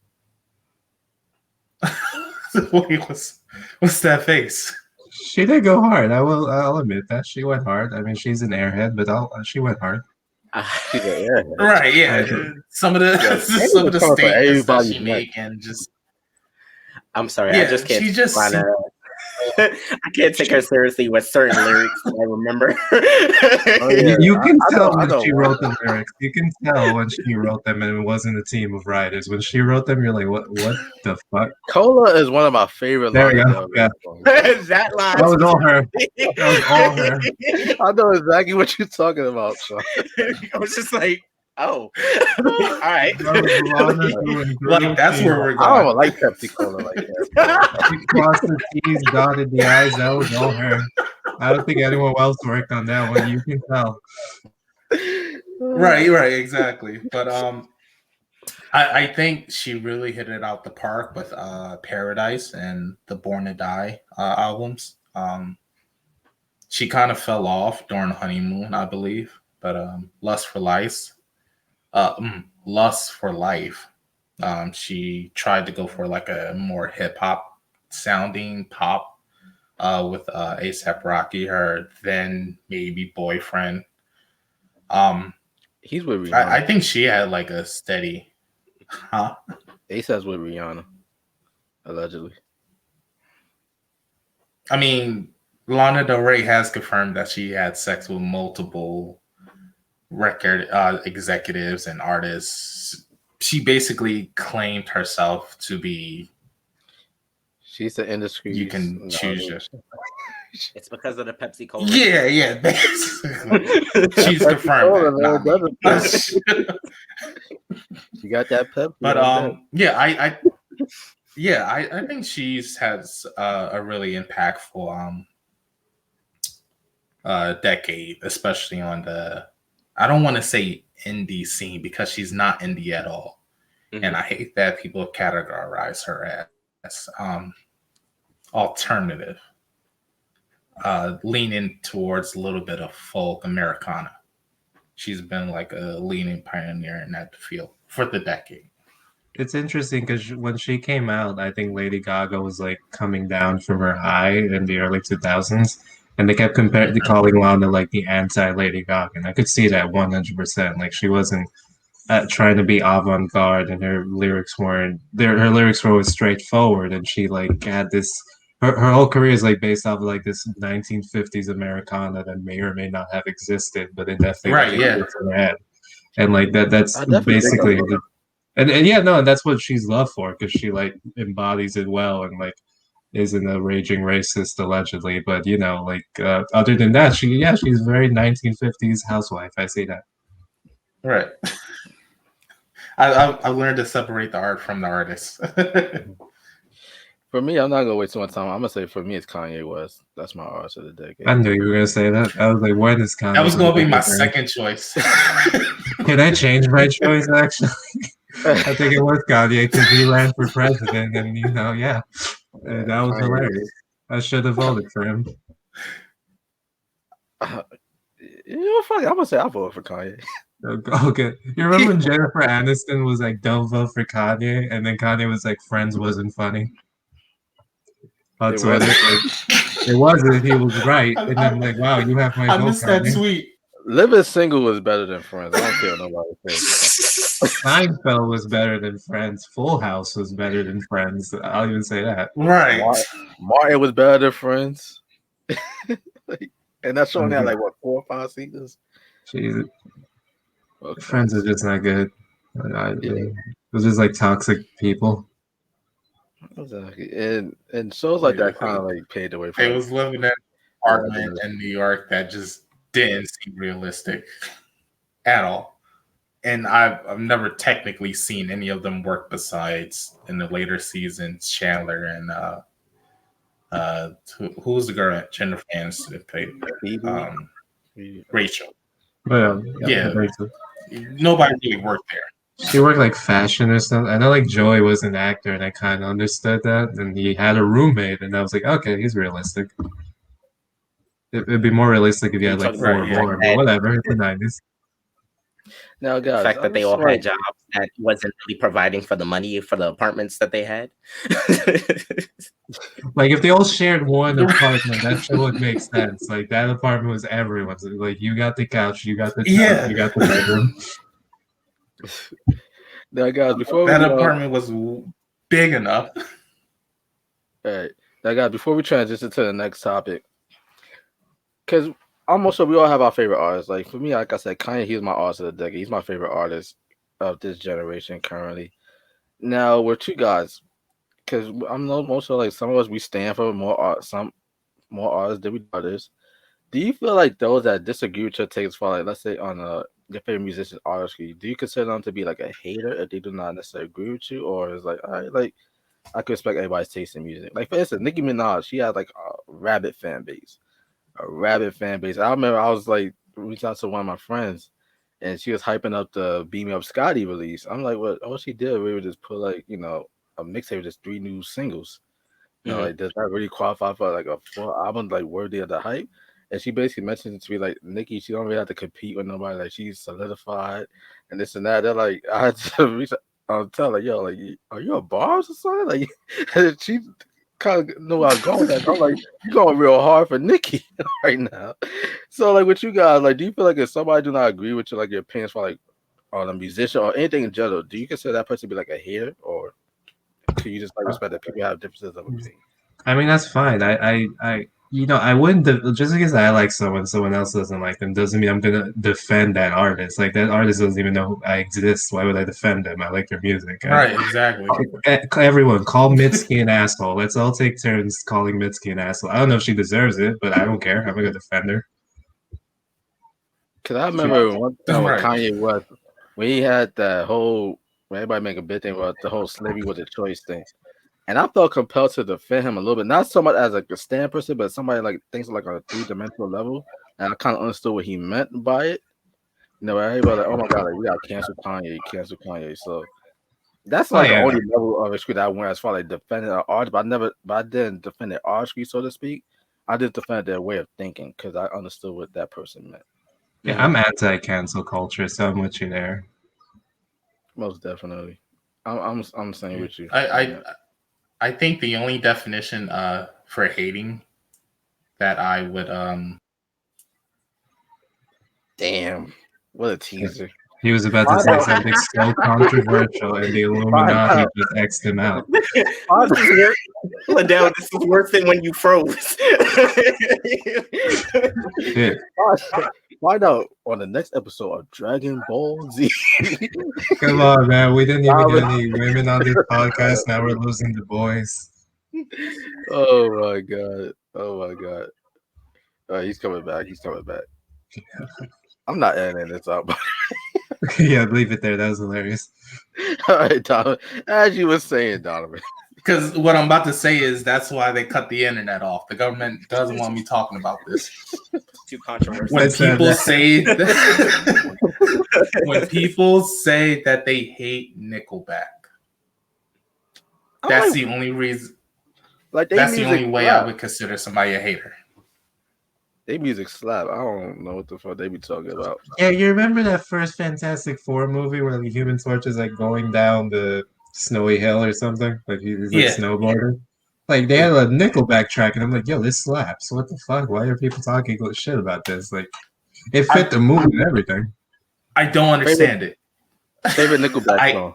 Wait, what's that face? She did go hard. I'll admit that she went hard. I mean, she's an airhead, but she went hard. She's an airhead. Right, yeah. Some of the some of the statements that she make and just. I'm sorry, I just can't. I can't take her seriously with certain lyrics. I remember. You can tell when she wrote the lyrics. You can tell when she wrote them, and it wasn't a team of writers. When she wrote them, you're like, "What the fuck?" Cola is one of my favorite. There we go. Yeah. That line. That was all her. That was all her. I know exactly what you're talking about, Sean. I was just like, oh, all right. Like, that's where we're going. I don't like Pepsi Cola like that. She crossed the T's, dotted the I's. That was all her. I don't think anyone else worked on that one. You can tell. Right, exactly. But I think she really hit it out the park with Paradise and the Born to Die albums. She kind of fell off during Honeymoon, I believe. But Lust for Life. She tried to go for like a more hip hop sounding pop with A$AP Rocky, her then maybe boyfriend. He's with Rihanna. I think she had like a steady, A$AP's with Rihanna, allegedly. I mean, Lana Del Rey has confirmed that she had sex with multiple record executives and artists. She basically claimed herself to be. She's the industry. You can choose your. It's because of the Pepsi Cola. Yeah. She's confirmed that. She got that Pepsi. But I think she's has a really impactful decade, especially on the. I don't want to say indie scene because she's not indie at all. Mm-hmm. And I hate that people categorize her as alternative, leaning towards a little bit of folk Americana. She's been like a leading pioneer in that field for the decade. It's interesting because when she came out, I think Lady Gaga was like coming down from her high in the early 2000s. And they kept calling Lana like the anti-Lady Gaga, and I could see that 100%. Like she wasn't trying to be avant-garde, and her lyrics weren't. Her lyrics were straightforward, and she like had this. Her whole career is like based off of like this 1950s Americana that may or may not have existed, but it definitely in her head. And like that's basically. And that's what she's loved for because she like embodies it well and like. Isn't a raging racist allegedly, but other than that, she's very 1950s housewife. I see that. Right. I learned to separate the art from the artist. For me, I'm not gonna waste too much time. I'm gonna say for me, it's Kanye West. That's my artist of the decade. I knew you were gonna say that. I was like, when is Kanye? That was gonna be my second choice. Can I change my choice? Actually, I think it was Kanye because he ran for president, and yeah. That was hilarious. I should have voted for him. Fuck it. I'm gonna say I voted for Kanye. Okay. You remember when Jennifer Aniston was like, "Don't vote for Kanye," and then Kanye was like, "Friends wasn't funny." On Twitter, it wasn't. He was right, and then like, "Wow, you have my vote." I missed that tweet. Living Single was better than Friends. I don't care what nobody says. Seinfeld was better than Friends. Full House was better than Friends. I'll even say that. Right. Martin was better than Friends. And that's showing that like what 4 or 5 seasons. Jesus. Okay. Friends is just not good. It was just like toxic people. Exactly. And shows like that kind of like paid away from it. Was living in an apartment in New York that just didn't seem realistic at all. And I've never technically seen any of them work besides in the later seasons, Chandler and who's the girl that Jennifer Aniston played? Rachel. Yeah. Rachel. Nobody really worked there. She worked like fashion or something. I know like Joey was an actor and I kind of understood that. And he had a roommate and I was like, okay, he's realistic. It'd be more realistic if you had like 4 or more, but whatever. It's the 90s. Now, The guys, fact that they all had jobs that wasn't really providing for the money for the apartments that they had. Like if they all shared one apartment, that shit would make sense. Like that apartment was everyone's. Like you got the couch, you got the tub, you got the bedroom. Now, guys, before that apartment was big enough. All right. Now, guys, before we transition to the next topic, because almost sure we all have our favorite artists. Like for me, like I said, Kanye, he's my artist of the decade. He's my favorite artist of this generation currently. Now, we're two guys, because I'm most of like some of us we stand for more art, some more artists than we do others. Do you feel like those that disagree with your takes for like let's say on your favorite musician artistry, do you consider them to be like a hater if they do not necessarily agree with you, or is like all right, like I could respect everybody's taste in music. Like for instance, Nicki Minaj, she had like a rabid fan base. A rabid fan base. I remember I was like reaching out to one of my friends and she was hyping up the Beam Me Up Scotty release. I'm like, what all she did, we would just put like, a mixtape with just 3 new singles. Like does that really qualify for like a full album like worthy of the hype? And she basically mentioned it to me like Nikki, she don't really have to compete with nobody. Like she's solidified and this and that. They're like, I had to reach out, tell her, yo, like, are you a boss or something? Like, and she kind of knew where I was going with that. I'm like, you're going real hard for Nikki right now. So, like, with you guys, like, do you feel like if somebody do not agree with you, like your opinions for like on a musician or anything in general, do you consider that person to be like a hater, or can you just like respect that people have differences of opinion? I mean, that's fine. I wouldn't just because I like someone else doesn't like them doesn't mean I'm gonna defend that artist. Like that artist doesn't even know I exist. Why would I defend them? I like their music. Right, exactly. Everyone call Mitski an asshole. Let's all take turns calling Mitski an asshole. I don't know if she deserves it, but I don't care. I'm gonna defend her. Cause I remember one time with Kanye West when he had that whole when everybody make a big thing about the whole slavery was a choice thing. And I felt compelled to defend him a little bit, not so much as like a stand person, but somebody like thinks like on a 3-dimensional level. And I kind of understood what he meant by it. Everybody like, oh my god, like we got cancel Kanye. So that's like the only level of history that I went as far like defending an art, but I didn't defend their artistry, so to speak. I just defended their way of thinking because I understood what that person meant. Yeah, I'm anti-cancel culture, so I'm with you there. Most definitely, I'm saying with you. I think the only definition for hating that I would damn, what a teaser. He was about to say something so controversial, and the Illuminati just X'd him out. Liddell, this is worse than when you froze. Yeah. Find out on the next episode of Dragon Ball Z. Come on, man. We didn't even get any women on this podcast. Now we're losing the boys. Oh my god. He's coming back. I'm not editing this out. Yeah, leave it there. That was hilarious. All right, Donovan. As you were saying, Donovan. Because what I'm about to say is that's why they cut the internet off. The government doesn't want me talking about this. Too controversial. When people say that they hate Nickelback, that's the only reason. Like that's the only way I would consider somebody a hater. They music slap. I don't know what the fuck they be talking about. Yeah, you remember that first Fantastic Four movie where the Human Torch is like going down the snowy hill or something? Like he's like snowboarding. Like they had a Nickelback track, and I'm like, yo, this slaps. What the fuck? Why are people talking shit about this? Like, it fit the mood and everything. I don't understand it. Favorite Nickelback song?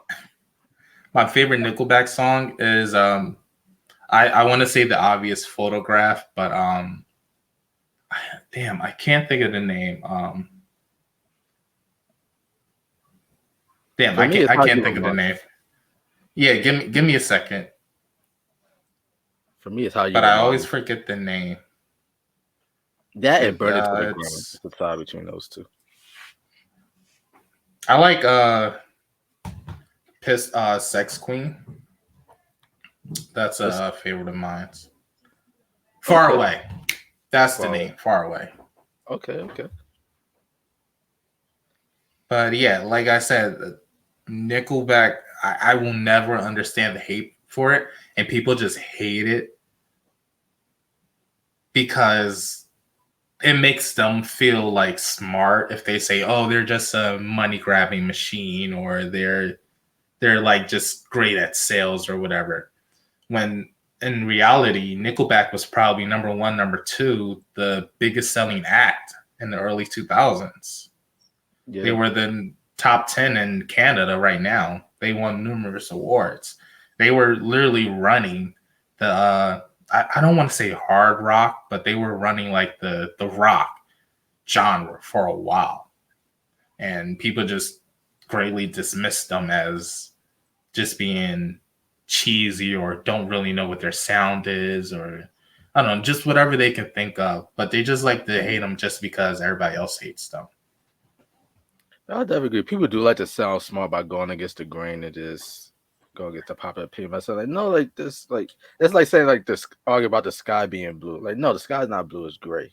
My favorite Nickelback song is I want to say the obvious Photograph, but damn, I can't think of the name. Damn, I can't think of the name. Yeah, give me a second. For me, it's How You. But I always forget the name. That and Burn It to the Ground. It's the tie between those two. I like Sex Queen. That's a favorite of mine. Far Away. That's the name. Far Away. Okay. But yeah, like I said, Nickelback, I will never understand the hate for it. And people just hate it because it makes them feel like smart if they say, "Oh, they're just a money grabbing machine," or they're like just great at sales or whatever. When in reality, Nickelback was probably number one, number two, the biggest selling act in the early 2000s. Yeah. They were the top 10 in Canada right now. They won numerous awards. They were literally running the I don't want to say hard rock, but they were running like the rock genre for a while. And people just greatly dismissed them as just being cheesy or don't really know what their sound is, or I don't know, just whatever they can think of. But they just like to hate them just because everybody else hates them. I definitely agree. People do like to sound smart by going against the grain and just go get the popular opinion. Myself, like, no, like this, like it's like saying like this argue about the sky being blue. Like, no, the sky's not blue; it's gray.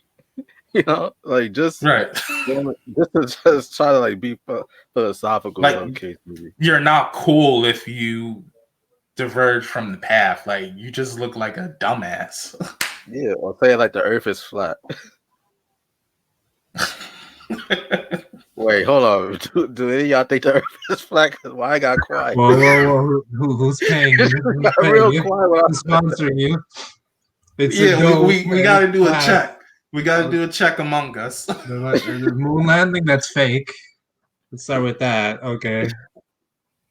You know, like just right. just try to like be philosophical. Like, you're not cool if you diverge from the path. Like, you just look like a dumbass. Yeah, or say like the Earth is flat. Wait, hold on. Do any of y'all think the Earth is flat? Because why I got quiet? Whoa. Who's paying you? Who's paying you? Who's sponsoring you? It's we got to do a check. We got to do a check among us. The moon landing, that's fake. Let's start with that. Okay.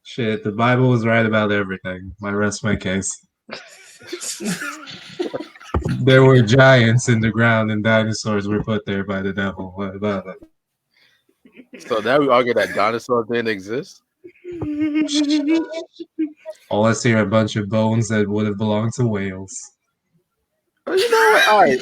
Shit, the Bible was right about everything. I rest my case. There were giants in the ground and dinosaurs were put there by the devil. What about it? So now we argue that dinosaurs didn't exist? All I see are a bunch of bones that would have belonged to whales. You know what? All right.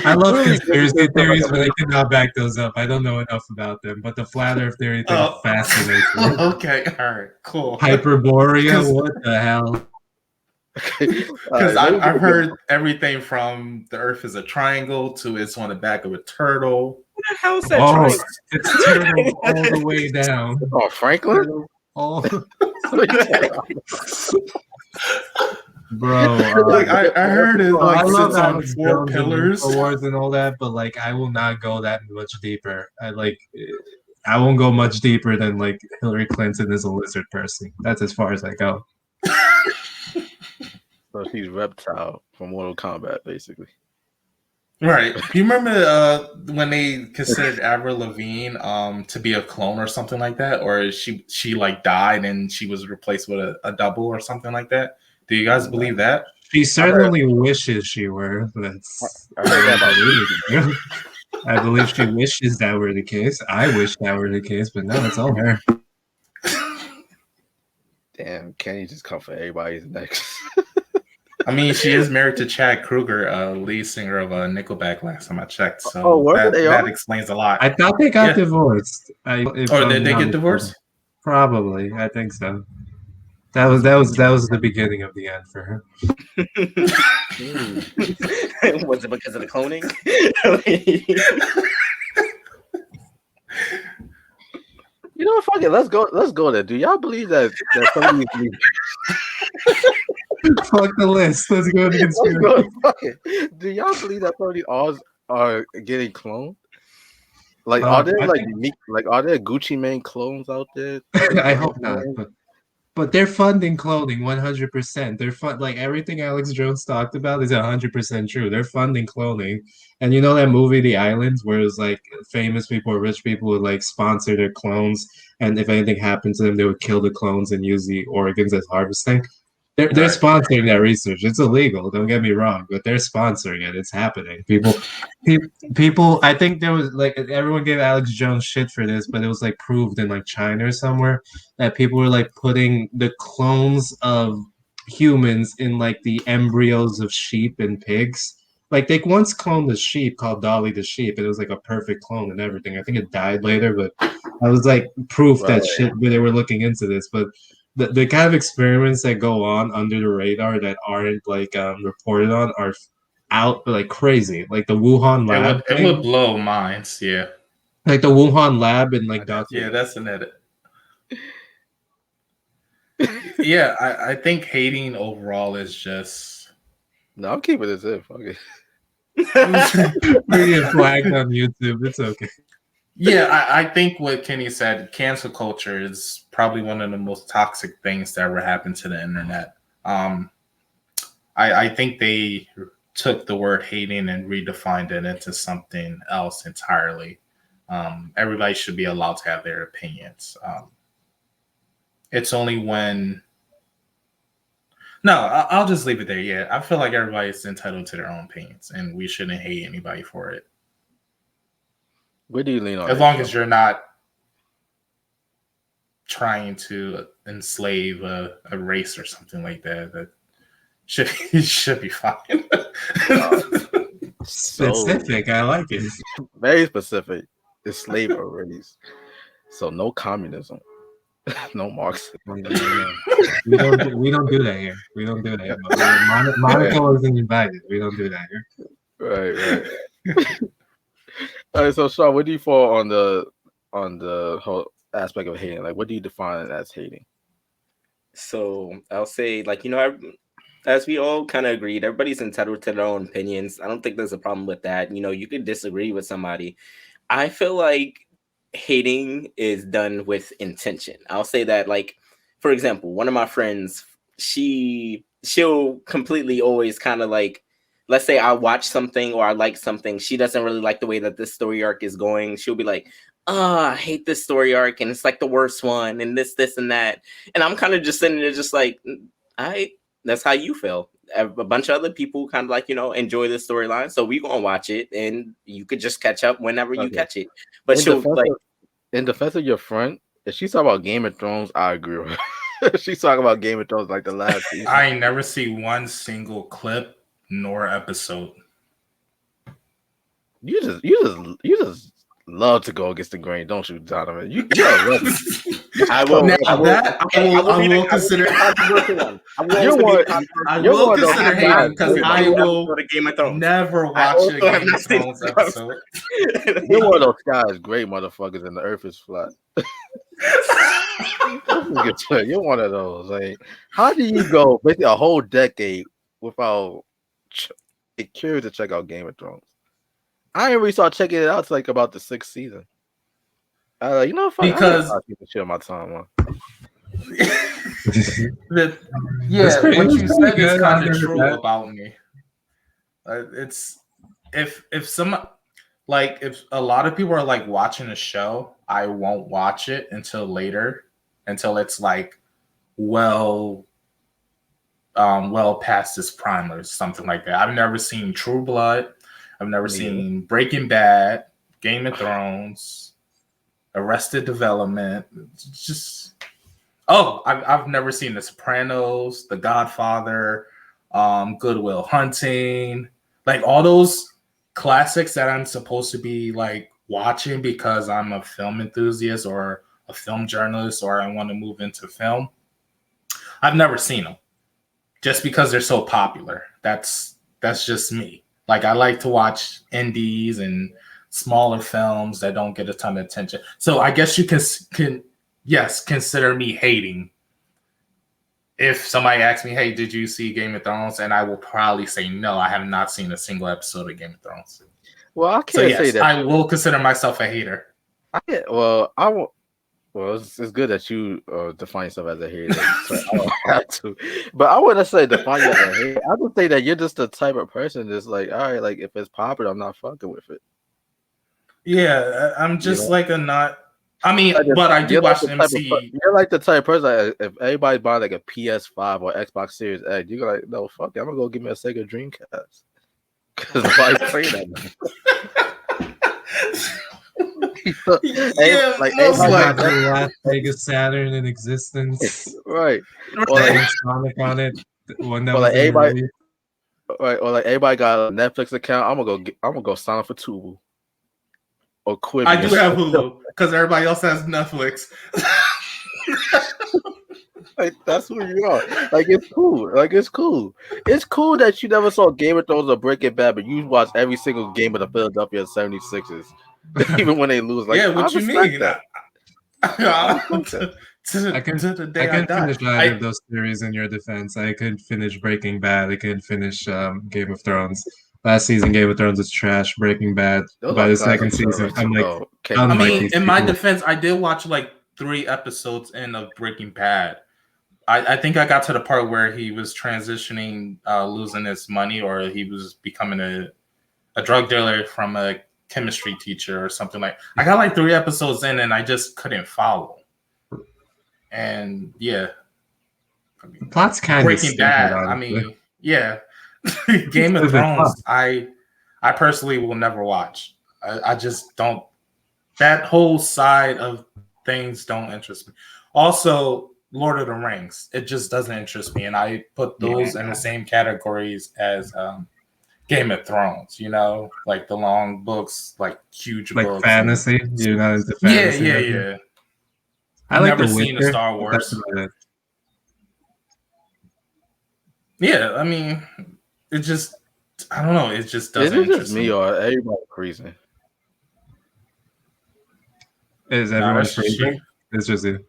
I love conspiracy theories, but I cannot back those up. I don't know enough about them. But the flat Earth theory thing fascinates me. Okay, all right, cool. Hyperborea, what the hell? Because I've heard everything from the Earth is a triangle to it's on the back of a turtle. What the hell is that triangle? It's turtle all the way down. Oh, Franklin? Bro, like I heard it like I love sits on 4 pillars awards and all that, but like I will not go that much deeper. I won't go much deeper than like Hillary Clinton is a lizard person. That's as far as I go. So she's Reptile from Mortal Kombat, basically. Right. You remember when they considered Avril Lavigne to be a clone or something like that, or she like died and she was replaced with a double or something like that? Do you guys believe that? She certainly wishes she were. I believe she wishes that were the case. I wish that were the case, but no, it's all her. Damn, Kenny just come for everybody's next. I mean, she is married to Chad Kroeger, lead singer of Nickelback. Last time I checked, so that explains a lot. I thought they got divorced. Did they get divorced? Probably, I think so. That was the beginning of the end for her. Was it because of the cloning? You know what? Fuck it. Let's go there. Do y'all believe that some of these fuck the list. Let's go to conspiracy. Do y'all believe that some of these are getting cloned? Like, are there are there Gucci Mane clones out there? I hope not. But they're funding cloning 100%. They're like everything Alex Jones talked about is 100% true. They're funding cloning, and you know that movie The Island, where it's like famous people or rich people would like sponsor their clones, and if anything happened to them, they would kill the clones and use the organs as harvesting. They're sponsoring that research. It's illegal. Don't get me wrong, but they're sponsoring it. It's happening. People. I think there was like everyone gave Alex Jones shit for this, but it was like proved in like China or somewhere that people were like putting the clones of humans in like the embryos of sheep and pigs. Like they once cloned a sheep called Dolly the sheep. It was like a perfect clone and everything. I think it died later, but I was like proof that shit. But they were looking into this, but. The kind of experiments that go on under the radar that aren't like reported on are out like crazy. Like the Wuhan lab. It would blow minds, yeah. Like the Wuhan lab and like yeah, that's an edit. Yeah, I think hating overall is just. No, I'm keeping this in. Okay. We get flagged on YouTube. It's okay. Yeah, I think what Kenny said, cancel culture is probably one of the most toxic things that ever happened to the internet. I think they took the word hating and redefined it into something else entirely. Everybody should be allowed to have their opinions. It's only when... No, I'll just leave it there. Yeah, I feel like everybody's entitled to their own opinions, and we shouldn't hate anybody for it. Where do you lean on? As long as you're not trying to enslave a race or something like that, that should be fine. Specific, I like it. Very specific. It's slave or race. So no communism. No Marxism. We don't do that here. We don't do that. Monica wasn't invited. We don't do that here. Right. All right. So Sean, where do you fall on the whole aspect of hating? Like, what do you define as hating? So I'll say, like, as we all kind of agreed, everybody's entitled to their own opinions. I don't think there's a problem with that. You could disagree with somebody. I feel like hating is done with intention. I'll say that, like, for example, one of my friends, she'll completely always kind of like, let's say I watch something or I like something, she doesn't really like the way that this story arc is going. She'll be like, I hate this story arc and it's like the worst one and this and that. And I'm kind of just sitting there just like, that's how you feel. A bunch of other people kind of like, enjoy the storyline. So we gonna watch it and you could just catch up whenever you catch it. But in defense of your friend, if she's talking about Game of Thrones, I agree with her. She's talking about Game of Thrones like the last season. I ain't never see one single clip nor episode. You just love to go against the grain, don't you, Donovan? I will consider hating because I will never watch a Game of Thrones episode. You're one of those guys, great motherfuckers, and the earth is flat. You're one of those. Like, how do you go basically a whole decade without curious to check out Game of Thrones? I ain't really start checking it out till like about the 6th season. Because I keep the shit on my time, man. What you said is kind of true about me. It's if a lot of people are like watching a show, I won't watch it until later, until it's like well past its prime or something like that. I've never seen True Blood. I've never seen Breaking Bad, Game of Thrones, Arrested Development. I've never seen The Sopranos, The Godfather, Good Will Hunting, like all those classics that I'm supposed to be like watching because I'm a film enthusiast or a film journalist or I want to move into film. I've never seen them just because they're so popular. That's just me. Like, I like to watch indies and smaller films that don't get a ton of attention. So I guess you can consider me hating. If somebody asks me, hey, did you see Game of Thrones? And I will probably say, no, I have not seen a single episode of Game of Thrones. Well, I can't say that. I will consider myself a hater. It's good that you define yourself as a hater. So I don't have to. But I wouldn't say define you as a hater. I would say that you're just the type of person that's like, all right, like if it's popular, I'm not fucking with it. Yeah, I'm just like a not. I mean, but I do watch MC. You're like the type of person that if everybody buy like a PS5 or Xbox Series X, you're like, no, fuck it, I'm gonna go give me a Sega Dreamcast. Because why play that? Like the last Sega Saturn in existence, right? Or like Sonic on it. One that or was like everybody, right? Or like everybody got a Netflix account. I'm gonna go sign up for Tubu or Quibi. I do have Hulu because everybody else has Netflix. Like, that's who you are. Like, it's cool. It's cool that you never saw Game of Thrones or Breaking Bad, but you watched every single game of the Philadelphia 76ers, even when they lose. Like, yeah, what you mean? I can finish either of those theories in your defense. I could finish Breaking Bad. I could finish Game of Thrones. last season Game of Thrones is trash. Breaking Bad by the second season, I'm like, I mean, in my defense, I did watch like 3 episodes in of Breaking Bad. I think I got to the part where he was transitioning, losing his money, or he was becoming a drug dealer from a chemistry teacher or something like. I got like 3 episodes in, and I just couldn't follow. And yeah, I mean, plot's kind of Breaking Bad. I mean, yeah, Game of Thrones. I personally will never watch. I just don't. That whole side of things don't interest me. Also, Lord of the Rings, it just doesn't interest me, and I put those in the same categories as Game of Thrones. You know, like the long books, like huge like books, fantasy. You're not into fantasy. Yeah. I like never The seen Witcher, a Star Wars. Yeah, I mean, it just, I don't know, it just doesn't interest me. Or everybody freezing? Is everyone freezing? It's just you.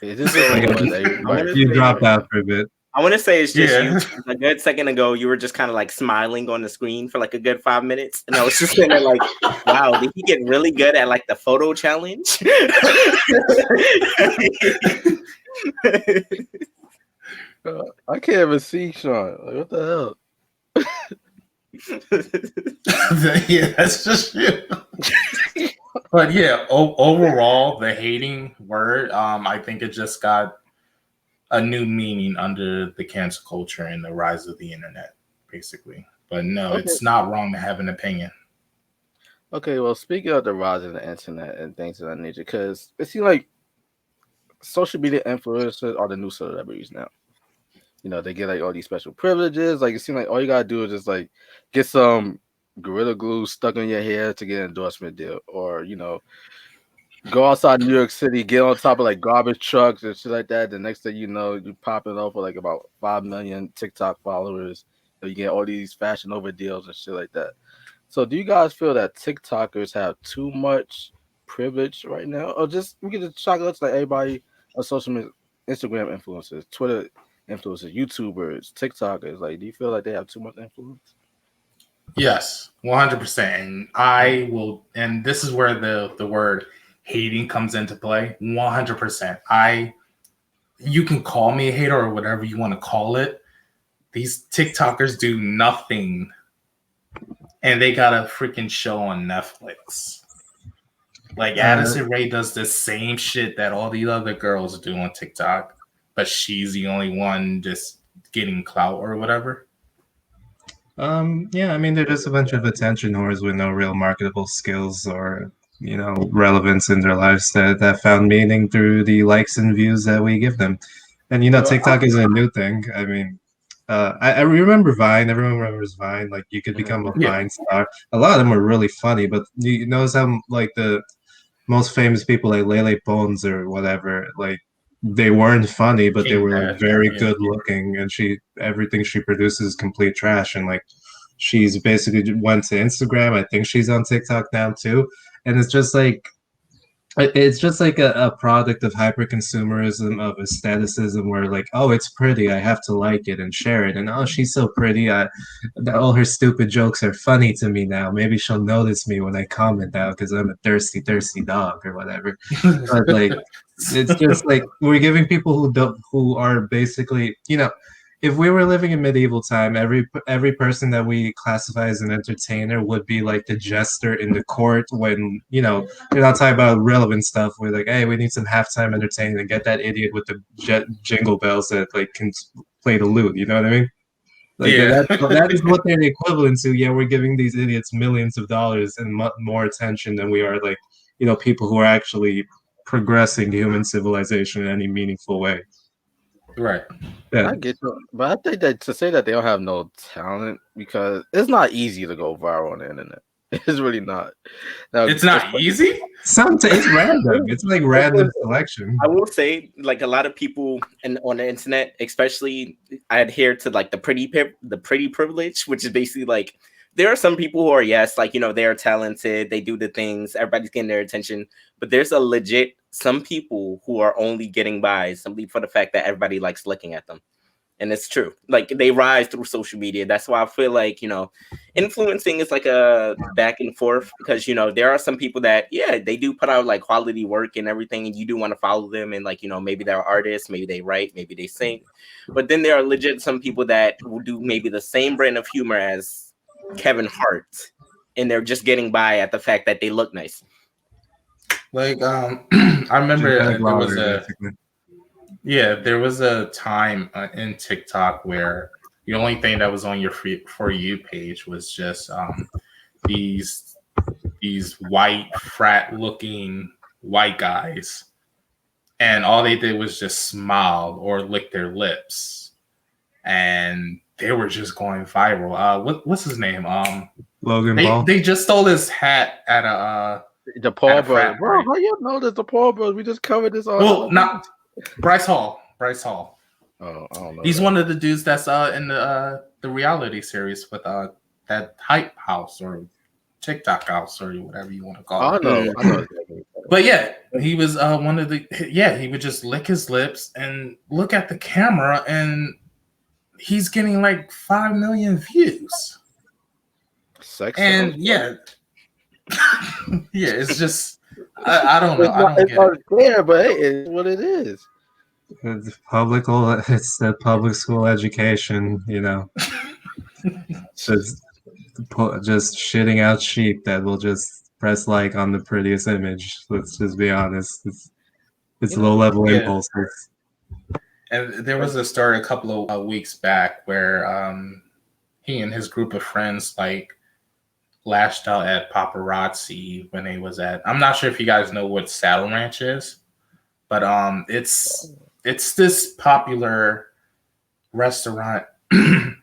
It's just like you dropped out for a bit. I want to say it's just you. A good second ago, you were just kind of like smiling on the screen for like a good 5 minutes, and I was just sitting there like, "Wow, did he get really good at like the photo challenge?" I can't even see Sean. Like, what the hell? Yeah, that's just you. But yeah, overall, the hating word, I think it just got a new meaning under the cancel culture and the rise of the internet, basically. But no, it's not wrong to have an opinion. Okay, well, speaking of the rise of the internet and things of that nature, because it seems like social media influencers are the new celebrities now. You know, they get like all these special privileges. Like, it seems like all you gotta do is just like get some Gorilla Glue stuck in your hair to get an endorsement deal, or you know, go outside New York City, get on top of like garbage trucks and shit like that. The next thing you know, you popping off with like about 5 million TikTok followers. So you get all these Fashion Nova deals and shit like that. So do you guys feel that TikTokers have too much privilege right now, or just we get the chocolates like everybody on social media, Instagram influencers, Twitter influencers, YouTubers, TikTokers? Like, do you feel like they have too much influence? Yes, 100%. And I will, and this is where the word hating comes into play. 100%. You can call me a hater or whatever you want to call it. These TikTokers do nothing, and they got a freaking show on Netflix. Like Addison Rae does the same shit that all these other girls do on TikTok, but she's the only one just getting clout or whatever. Yeah, I mean, they're just a bunch of attention whores with no real marketable skills or, you know, relevance in their lives that found meaning through the likes and views that we give them. And, you know, TikTok isn't a new thing. I mean, I remember Vine. Everyone remembers Vine. Like, you could become a Vine star. A lot of them were really funny, but you notice how, like, the most famous people like Lele Pons or whatever, like, they weren't funny, but they were like very good looking, and everything she produces is complete trash. And like, she's basically went to Instagram. I think she's on TikTok now too. And it's just like a product of hyper consumerism, of aestheticism, where like, oh, it's pretty, I have to like it and share it, and oh, she's so pretty, all her stupid jokes are funny to me now. Maybe she'll notice me when I comment now because I'm a thirsty dog or whatever. But like, it's just like we're giving people who are basically, you know, if we were living in medieval time, every person that we classify as an entertainer would be like the jester in the court when, you know, we're not talking about relevant stuff. We're like, hey, we need some halftime entertainment. Get that idiot with the jingle bells that like can play the lute. You know what I mean? Like, that is what they're the equivalent to. Yeah, we're giving these idiots millions of dollars and more attention than we are, like, you know, people who are actually progressing human civilization in any meaningful way. Right. Yeah. I get you, but I think that to say that they don't have no talent, because it's not easy to go viral on the internet. It's really not. Now, it's not easy. Sometimes it's random. It's like random selection. I will say, like, a lot of people on the internet, especially, I adhere to like the pretty privilege, which is basically like, there are some people who are, yes, like, you know, they're talented, they do the things, everybody's getting their attention, but there's a legit some people who are only getting by simply for the fact that everybody likes looking at them. And it's true. Like they rise through social media. That's why I feel like, influencing is like a back and forth, because, there are some people that, they do put out like quality work and everything, and you do want to follow them. And like, maybe they're artists, maybe they write, maybe they sing. But then there are legit some people that will do maybe the same brand of humor as Kevin Hart, and they're just getting by at the fact that they look nice. Like, I remember there was a time in TikTok where the only thing that was on your For You page was just these white frat looking white guys, and all they did was just smile or lick their lips, and they were just going viral. What's his name? Logan Paul. They just stole his hat at a the Paul brothers. Bro, how you know this? The Paul brothers. We just covered this all. Well, not Bryce Hall. Oh, I don't know. He's one of the dudes that's in the reality series with that Hype House or TikTok House or whatever you want to call it. I know. But yeah, he was one of the. Yeah, he would just lick his lips and look at the camera, and he's getting like 5 million views. Sex. And yeah, it's just I don't know. It's not clear, but hey, it's what it is. It's the public school education, just shitting out sheep that will just press like on the prettiest image. Let's just be honest. It's low level impulses. And there was a story a couple of weeks back where he and his group of friends like lashed out at paparazzi when they was at. I'm not sure if you guys know what Saddle Ranch is, but it's this popular restaurant in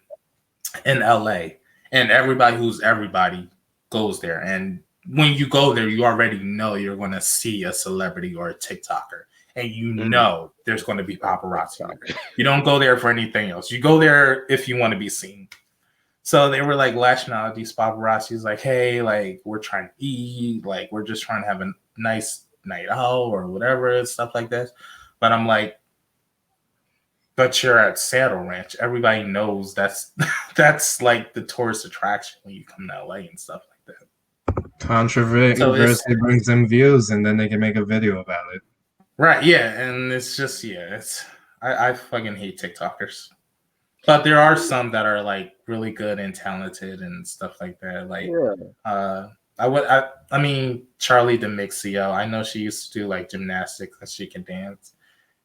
LA, and everybody goes there. And when you go there, you already know you're going to see a celebrity or a TikToker, and know there's going to be paparazzi. You don't go there for anything else. You go there if you want to be seen. So they were like lashing out at these paparazzis, like, hey, like, we're trying to eat, like, we're just trying to have a nice night out or whatever, stuff like that. But I'm like, but you're at Saddle Ranch. Everybody knows that's like the tourist attraction when you come to LA and stuff like that. Controversy brings them views, and then they can make a video about it. Right, yeah. And it's just, I fucking hate TikTokers. But there are some that are like really good and talented and stuff like that. Like, I mean, Charlie D'Amelio. I know she used to do like gymnastics and she can dance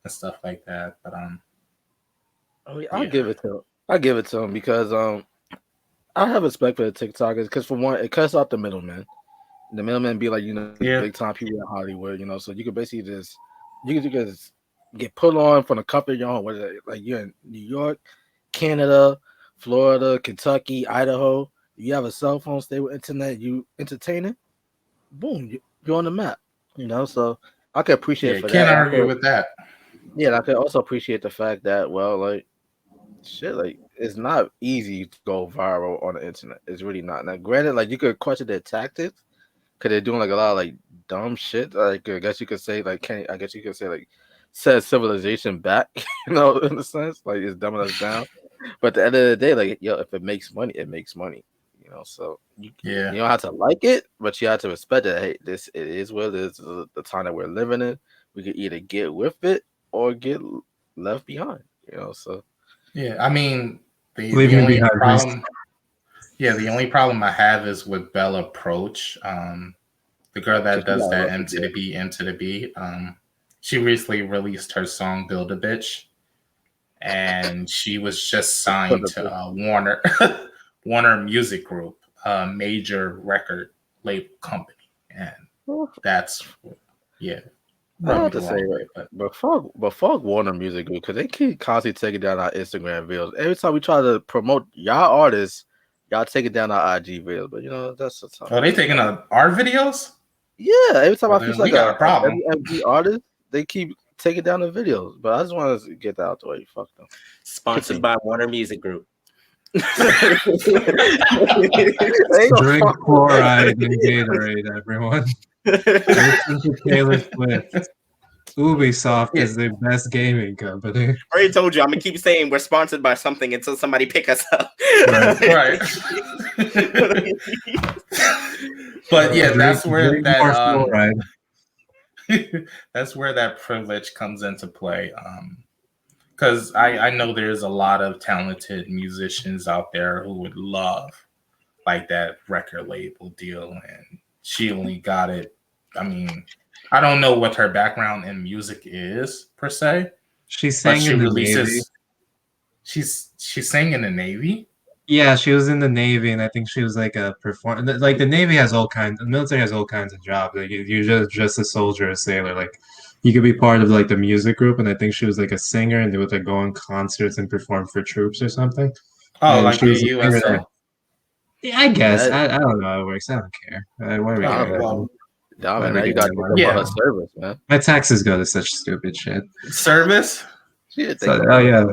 and stuff like that. But I'll give it to him because I have respect for the TikTokers because for one, it cuts out the middlemen. The middlemen be like big time people in Hollywood, so you could basically just get put on from the comfort of your home. Whether like you're in New York, Canada, Florida, Kentucky, Idaho, you have a cell phone, stay with internet, you entertaining, boom, you're on the map. So I can appreciate for can't that. Argue with that. Yeah, I can also appreciate the fact that it's not easy to go viral on the internet. It's really not. Now, granted, like you could question their tactics because they're doing like a lot of like dumb shit. Like I guess you could say like set civilization back, in a sense, like it's dumbing us down. But at the end of the day, like if it makes money, it makes money. So you don't have to like it, but you have to respect that. Hey, it is what it is. The time that we're living in. We could either get with it or get left behind. So. Yeah, I mean, the only problem. Yeah, the only problem I have is with Bella Approach, the girl that does that M to the B. She recently released her song "Build a Bitch," and she was just signed to Warner Music Group, a major record label company, and that's I have to say, but fuck Warner Music Group because they keep constantly taking down our Instagram videos. Every time we try to promote y'all artists, y'all taking down our IG videos. But that's the time. Oh, they taking our videos? Yeah, every time I feel like a problem. MG artist, they keep taking down the videos. But I just want to get that out the way. Fuck them. Sponsored by Warner Music Group. Drink chloride and Gatorade, everyone. Listen to Taylor Swift. Ubisoft is the best gaming company. I already told you. I'm gonna keep saying we're sponsored by something until somebody pick us up. Right. But yeah, that's where that's where that privilege comes into play. Because I know there's a lot of talented musicians out there who would love like that record label deal, and she only got it. I mean, I don't know what her background in music is per se. She sang in the Navy. She sang in the Navy. Yeah, she was in the Navy, and I think she was like a performer. Like the Navy has all kinds. The military has all kinds of jobs. Like you're just a soldier, a sailor. Like you could be part of like the music group, and I think she was like a singer, and they would like go on concerts and perform for troops or something. Oh, and like the USO. Yeah, I guess. I don't know how it works. I don't care. What are we now you got to think about her service, man. My taxes go to such stupid shit. Service? Oh yeah.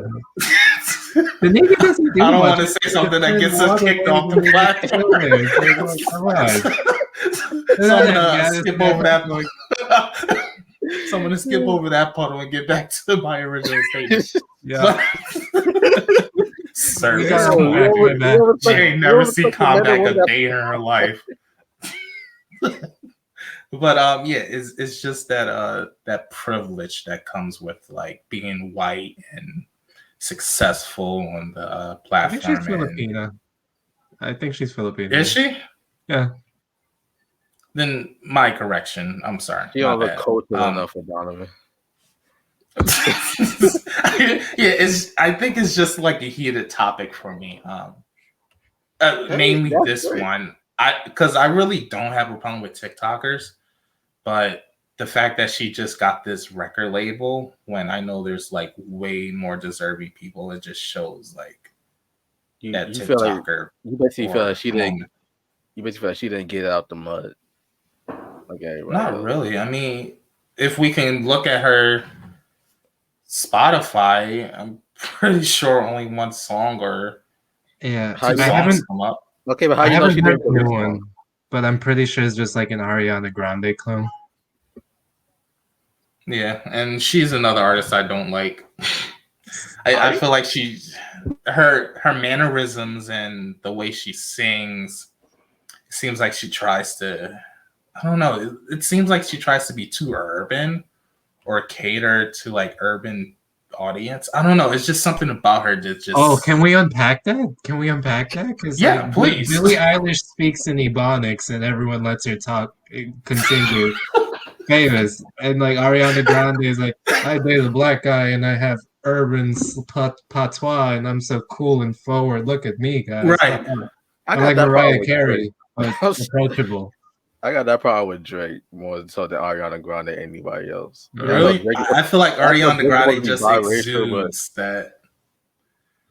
The Navy doesn't do I don't much. want to say something that gets us kicked off the platform. So I'm gonna skip over that. So I'm gonna skip over that puddle and get back to my original statement. Yeah. Service. She ain't never seen combat a day in her life. But yeah, it's just that privilege that comes with like being white and successful on the platform. I think she's Filipina. I think she's Filipina. Is she? Yeah. Then my correction. I'm sorry. She don't look cultural enough for Donovan. Yeah, I think it's just like a heated topic for me. Mainly this great one. Because I really don't have a problem with TikTokers, but the fact that she just got this record label when I know there's like way more deserving people, it just shows like that TikToker. You basically feel like she didn't. You basically feel like she didn't get out the mud. Okay, right. Not really. I mean, if we can look at her Spotify, I'm pretty sure only one song or two songs come up. Okay, but how you know she didn't get one? But I'm pretty sure it's just like an Ariana Grande clone. Yeah, and she's another artist I don't like. I feel like her mannerisms and the way she sings, it seems like she tries to, I don't know, it seems like she tries to be too urban or cater to like urban audience. I don't know. It's just something about her that just. Oh, can we unpack that? Because yeah, please. Billie Eilish speaks in Ebonics, and everyone lets her talk. Continue. Famous, and like Ariana Grande is like, I date a black guy, and I have urban patois, and I'm so cool and forward. Look at me, guys. Right. I'm like Mariah Carey, but approachable. I got that problem with Drake more so than Ariana Grande anybody else. Really? I feel like Ariana Grande just exudes that.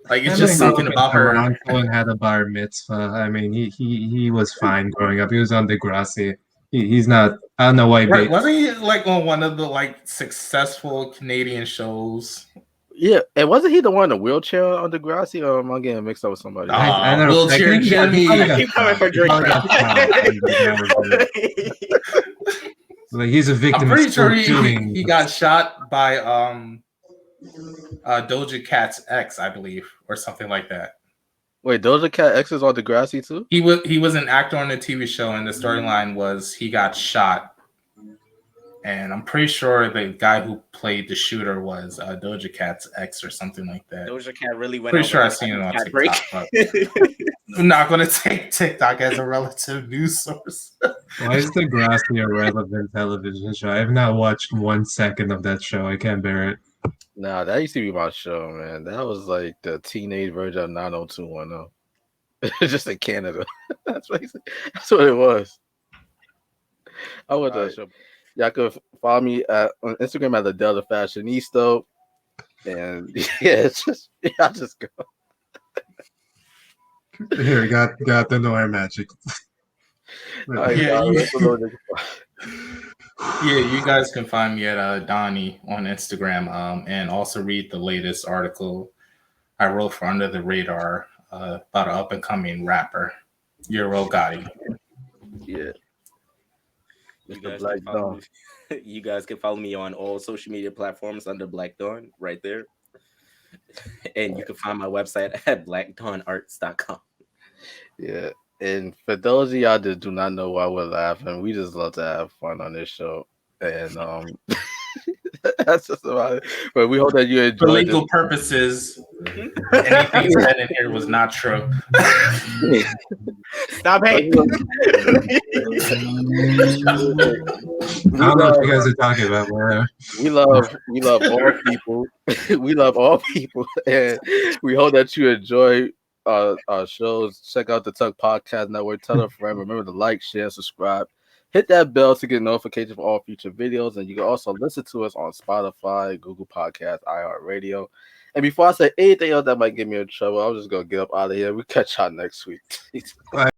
Like it's just something about her. Ron Cohen had a bar mitzvah. I mean, he was fine growing up. He was on Degrassi. He's not. I don't know why. Wasn't he like on one of the like successful Canadian shows? Yeah, and wasn't he the one in the wheelchair on Degrassi, or am I getting mixed up with somebody? I don't know. Wheelchair Jimmy. I keep coming for Drake. Like he's a victim. I'm pretty sure he got shot by Doja Cat's ex, I believe, or something like that. Wait, Doja Cat X is on Degrassi too? He was an actor on a TV show, and the storyline was he got shot. And I'm pretty sure the guy who played the shooter was Doja Cat's ex or something like that. Doja Cat really went. Pretty sure I've seen it on TikTok. I'm not going to take TikTok as a relative news source. Why is Degrassi a relevant television show? I have not watched 1 second of that show. I can't bear it. Nah, that used to be my show, man. That was like the teenage version of 90210. Just in Canada. That's what it was. I went to that show. Y'all could follow me on Instagram at the Delta Fashionista. And yeah, it's just I just go. Here, got the Noir magic. You guys can find me at Donnie on Instagram, and also read the latest article I wrote for Under the Radar about an up and coming rapper, Euro Gotti. Yeah. You Mr. guys Black can follow Dawn. me. You guys can follow me on all social media platforms under Black Dawn right there. And you can find my website at blackdawnarts.com. Yeah. And for those of y'all that do not know why we're laughing, we just love to have fun on this show. And that's just about it. But we hope that you For enjoyed legal this. purposes, anything said in here was not true. Stop hating. I don't know what you guys are talking about, man. We love all people. We love all people, and we hope that you enjoy our shows. Check out the Tuck Podcast Network. Tell a friend. Remember to like, share, subscribe. Hit that bell to get notifications for all future videos, and you can also listen to us on Spotify, Google Podcasts, iHeartRadio. And before I say anything else that might get me in trouble, I'm just gonna get up out of here. We catch y'all next week. Bye.